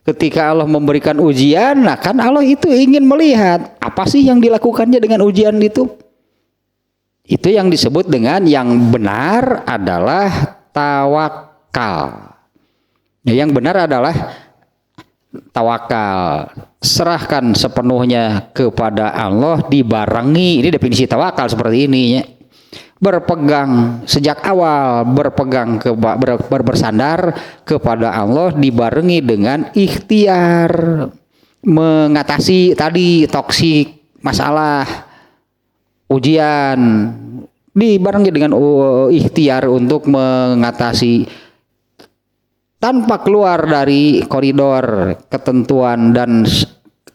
Ketika Allah memberikan ujian, nah kan Allah itu ingin melihat apa sih yang dilakukannya dengan ujian itu. Itu yang disebut dengan yang benar adalah tawakal. Yang benar adalah tawakal, serahkan sepenuhnya kepada Allah, dibarengi, ini definisi tawakal seperti ini ya. Berpegang sejak awal, berpegang bersandar kepada Allah, dibarengi dengan ikhtiar mengatasi tadi toksik, masalah, ujian, dibarengi dengan ikhtiar untuk mengatasi tanpa keluar dari koridor ketentuan dan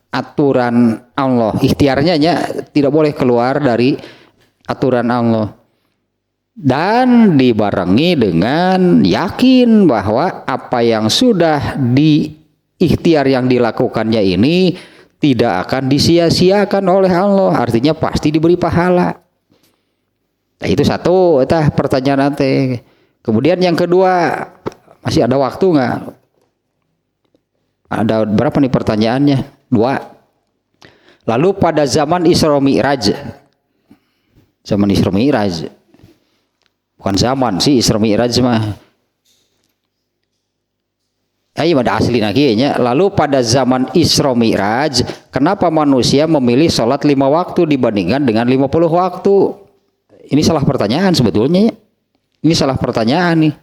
aturan Allah. Ikhtiarnya tidak boleh keluar dari aturan Allah. Dan dibarengi dengan yakin bahwa apa yang sudah ikhtiar yang dilakukannya ini tidak akan disia-siakan oleh Allah. Artinya pasti diberi pahala. Nah, itu satu, itu pertanyaan nanti. Kemudian yang kedua, masih ada waktu nggak? Ada berapa nih pertanyaannya? 2. Lalu pada zaman Isra Mi'raj, zaman Isra Mi'raj, bukan zaman sih Isra Mi'raj mah. Ayo ada asli nakinya. Lalu pada zaman Isra Mi'raj, kenapa manusia memilih sholat 5 waktu dibandingkan dengan 50 waktu? Ini salah pertanyaan sebetulnya. Ini salah pertanyaan nih.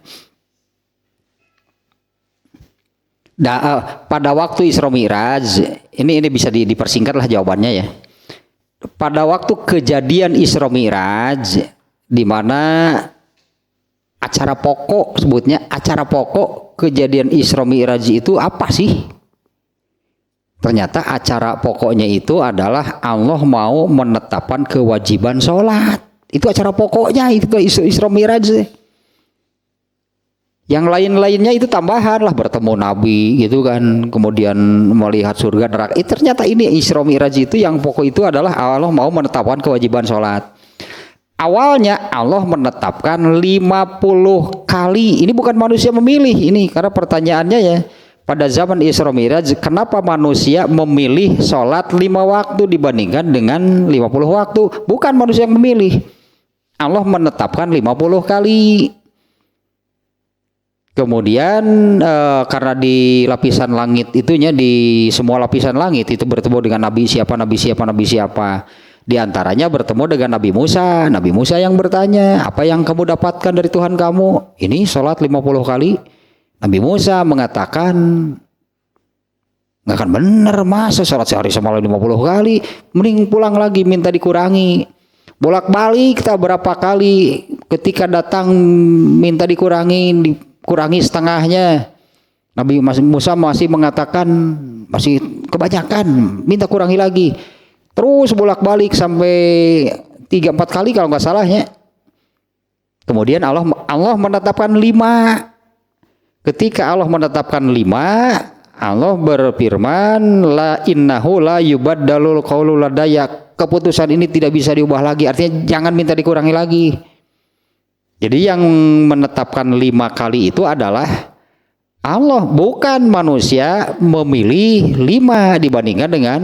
Pada waktu Isra Mi'raj, ini bisa dipersingkat lah jawabannya ya. Pada waktu kejadian Isra Mi'raj, di mana acara pokok, sebutnya acara pokok kejadian Isra Mi'raj itu apa sih? Ternyata acara pokoknya itu adalah Allah mau menetapkan kewajiban sholat. Itu acara pokoknya, itu Isra Mi'raj. Yang lain-lainnya itu tambahan lah, bertemu Nabi gitu kan, kemudian melihat surga neraka. Ternyata ini Isra Mi'raj itu yang pokok itu adalah Allah mau menetapkan kewajiban sholat. Awalnya Allah menetapkan 50 kali. Ini bukan manusia memilih ini, karena pertanyaannya ya, pada zaman Isra Mi'raj kenapa manusia memilih sholat 5 waktu dibandingkan dengan 50 waktu? Bukan manusia yang memilih. Allah menetapkan 50 kali. Kemudian karena di lapisan langit itunya, di semua lapisan langit itu bertemu dengan nabi siapa. Di antaranya bertemu dengan Nabi Musa. Nabi Musa yang bertanya, apa yang kamu dapatkan dari Tuhan kamu? Ini sholat 50 kali. Nabi Musa mengatakan, nggak akan benar masa sholat sehari semalam 50 kali. Mending pulang lagi, minta dikurangi. Bolak-balik kita berapa kali, ketika datang minta dikurangi setengahnya. Nabi Musa masih mengatakan masih kebanyakan, minta kurangi lagi. Terus bolak-balik sampai 3-4 kali kalau nggak salahnya. Kemudian Allah menetapkan 5. Ketika Allah menetapkan 5, Allah berfirman, la innahu la yubaddalul qaulu ladaya. Keputusan ini tidak bisa diubah lagi. Artinya jangan minta dikurangi lagi. Jadi yang menetapkan 5 kali itu adalah Allah, bukan manusia memilih 5 dibandingkan dengan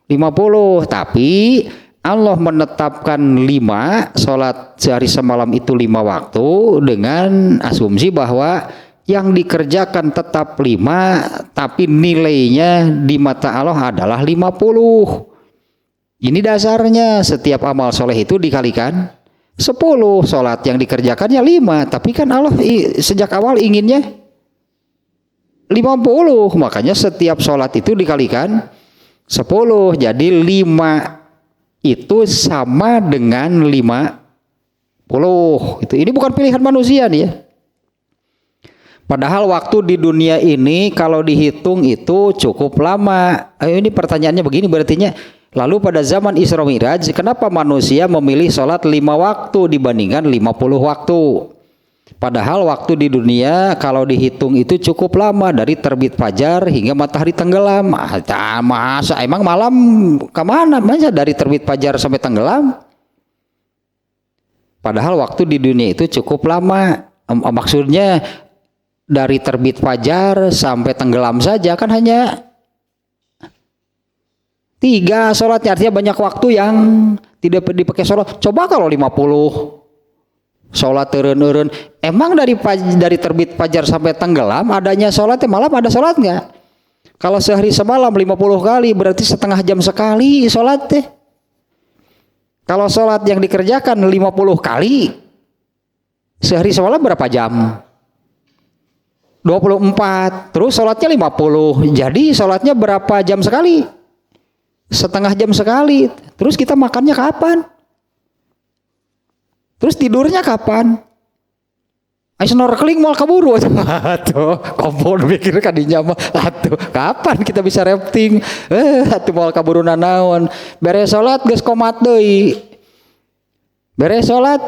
50. Tapi Allah menetapkan 5, sholat sehari semalam itu 5 waktu, dengan asumsi bahwa yang dikerjakan tetap 5, tapi nilainya di mata Allah adalah 50. Ini dasarnya, setiap amal soleh itu dikalikan 10, sholat yang dikerjakannya 5, tapi kan Allah sejak awal inginnya 50, makanya setiap sholat itu dikalikan 10, jadi 5 itu sama dengan 50. Ini bukan pilihan manusia nih ya. Padahal waktu di dunia ini kalau dihitung itu cukup lama. Ini pertanyaannya begini berartinya, lalu pada zaman Isra Mi'raj kenapa manusia memilih sholat 5 waktu dibandingkan 50 waktu? Padahal waktu di dunia kalau dihitung itu cukup lama dari terbit fajar hingga matahari tenggelam. Masa emang malam kemana? Masa dari terbit fajar sampai tenggelam? Padahal waktu di dunia itu cukup lama. Maksudnya dari terbit fajar sampai tenggelam saja kan hanya 3 sholatnya. Artinya banyak waktu yang tidak dipakai sholat. Coba kalau 50 sholat turun-turun, emang dari terbit fajar sampai tenggelam adanya sholatnya, malam ada sholat nggak? Kalau sehari semalam 50 kali berarti setengah jam sekali sholat teh. Kalau sholat yang dikerjakan 50 kali sehari semalam berapa jam? 24. Terus sholatnya 50. Jadi sholatnya berapa jam sekali? Setengah jam sekali. Terus kita makannya kapan? Terus tidurnya kapan? Snorkeling mau keburu atuh kompon mikir kadinya mah atuh kapan kita bisa rafting atuh mau kaburu nanaon beres salat geus komat deui beres salat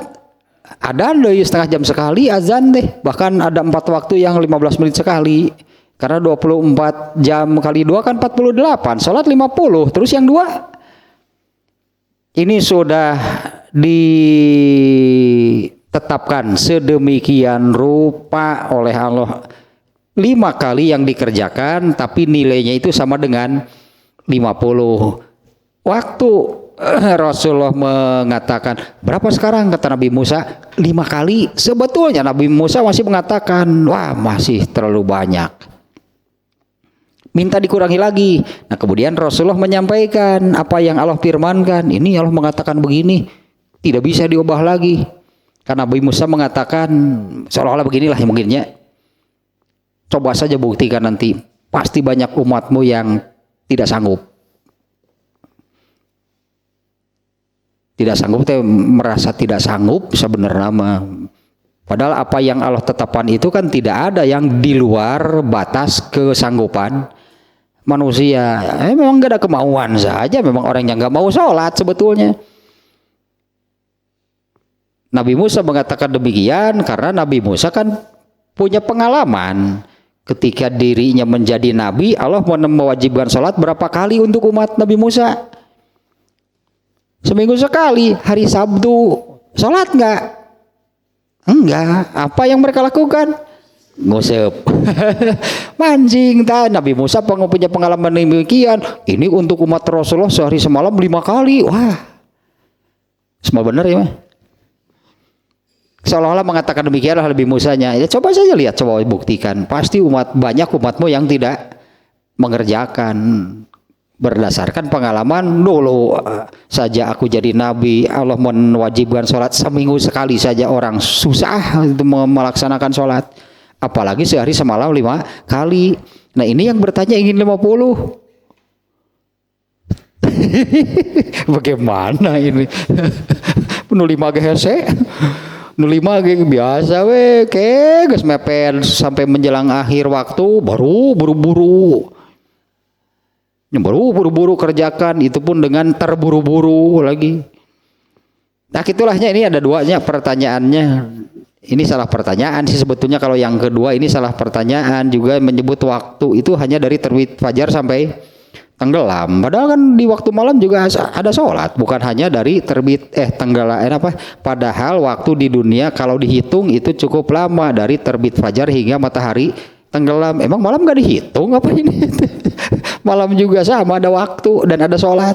adzan deui setengah jam sekali azan deh bahkan ada 4 waktu yang 15 menit sekali karena 24 jam kali 2 kan 48 salat 50 terus yang 2 ini sudah ditetapkan sedemikian rupa oleh Allah 5 kali yang dikerjakan tapi nilainya itu sama dengan 50 waktu Rasulullah mengatakan berapa sekarang kata Nabi Musa 5 kali sebetulnya Nabi Musa masih mengatakan wah masih terlalu banyak minta dikurangi lagi. Nah kemudian Rasulullah menyampaikan apa yang Allah firmankan. Ini Allah mengatakan begini, tidak bisa diubah lagi. Karena Nabi Musa mengatakan seolah-olah beginilah yang mungkinnya. Coba saja buktikan nanti. Pasti banyak umatmu yang tidak sanggup. Tidak sanggup, merasa tidak sanggup sebenarnya mah. Padahal apa yang Allah tetapkan itu kan tidak ada yang di luar batas kesanggupan manusia. Memang gak ada kemauan saja, memang orang yang gak mau sholat sebetulnya. Nabi Musa mengatakan demikian karena Nabi Musa kan punya pengalaman ketika dirinya menjadi nabi. Allah mewajibkan sholat berapa kali untuk umat Nabi Musa? Seminggu sekali, hari Sabtu sholat nggak? Enggak. Apa yang mereka lakukan? Ngusep mancing. Nabi Musa punya pengalaman demikian. Ini untuk umat Rasulullah sehari semalam 5 kali. Wah, semua benar ya mah. Seolah-olah mengatakan demikian Nabi Musanya. Ya coba saja lihat, coba buktikan. Pasti banyak umatmu yang tidak mengerjakan. Berdasarkan pengalaman dulu saja aku jadi nabi, Allah mewajibkan sholat seminggu sekali saja orang susah untuk melaksanakan sholat, apalagi sehari semalam 5 kali. Nah ini yang bertanya ingin 50. Bagaimana ini? Penuh 5 GHC, 5 geng biasa we, geus mepet sampai menjelang akhir waktu baru buru-buru kerjakan, itu pun dengan terburu-buru lagi. Nah itulahnya, ini ada 2-nya pertanyaannya. Ini salah pertanyaan sih sebetulnya. Kalau yang kedua ini salah pertanyaan juga, menyebut waktu itu hanya dari terbit fajar sampai tenggelam. Padahal kan di waktu malam juga ada sholat, bukan hanya dari terbit tenggelam padahal waktu di dunia kalau dihitung itu cukup lama dari terbit fajar hingga matahari tenggelam. Emang malam gak dihitung apa ini? Malam juga sama ada waktu dan ada sholat.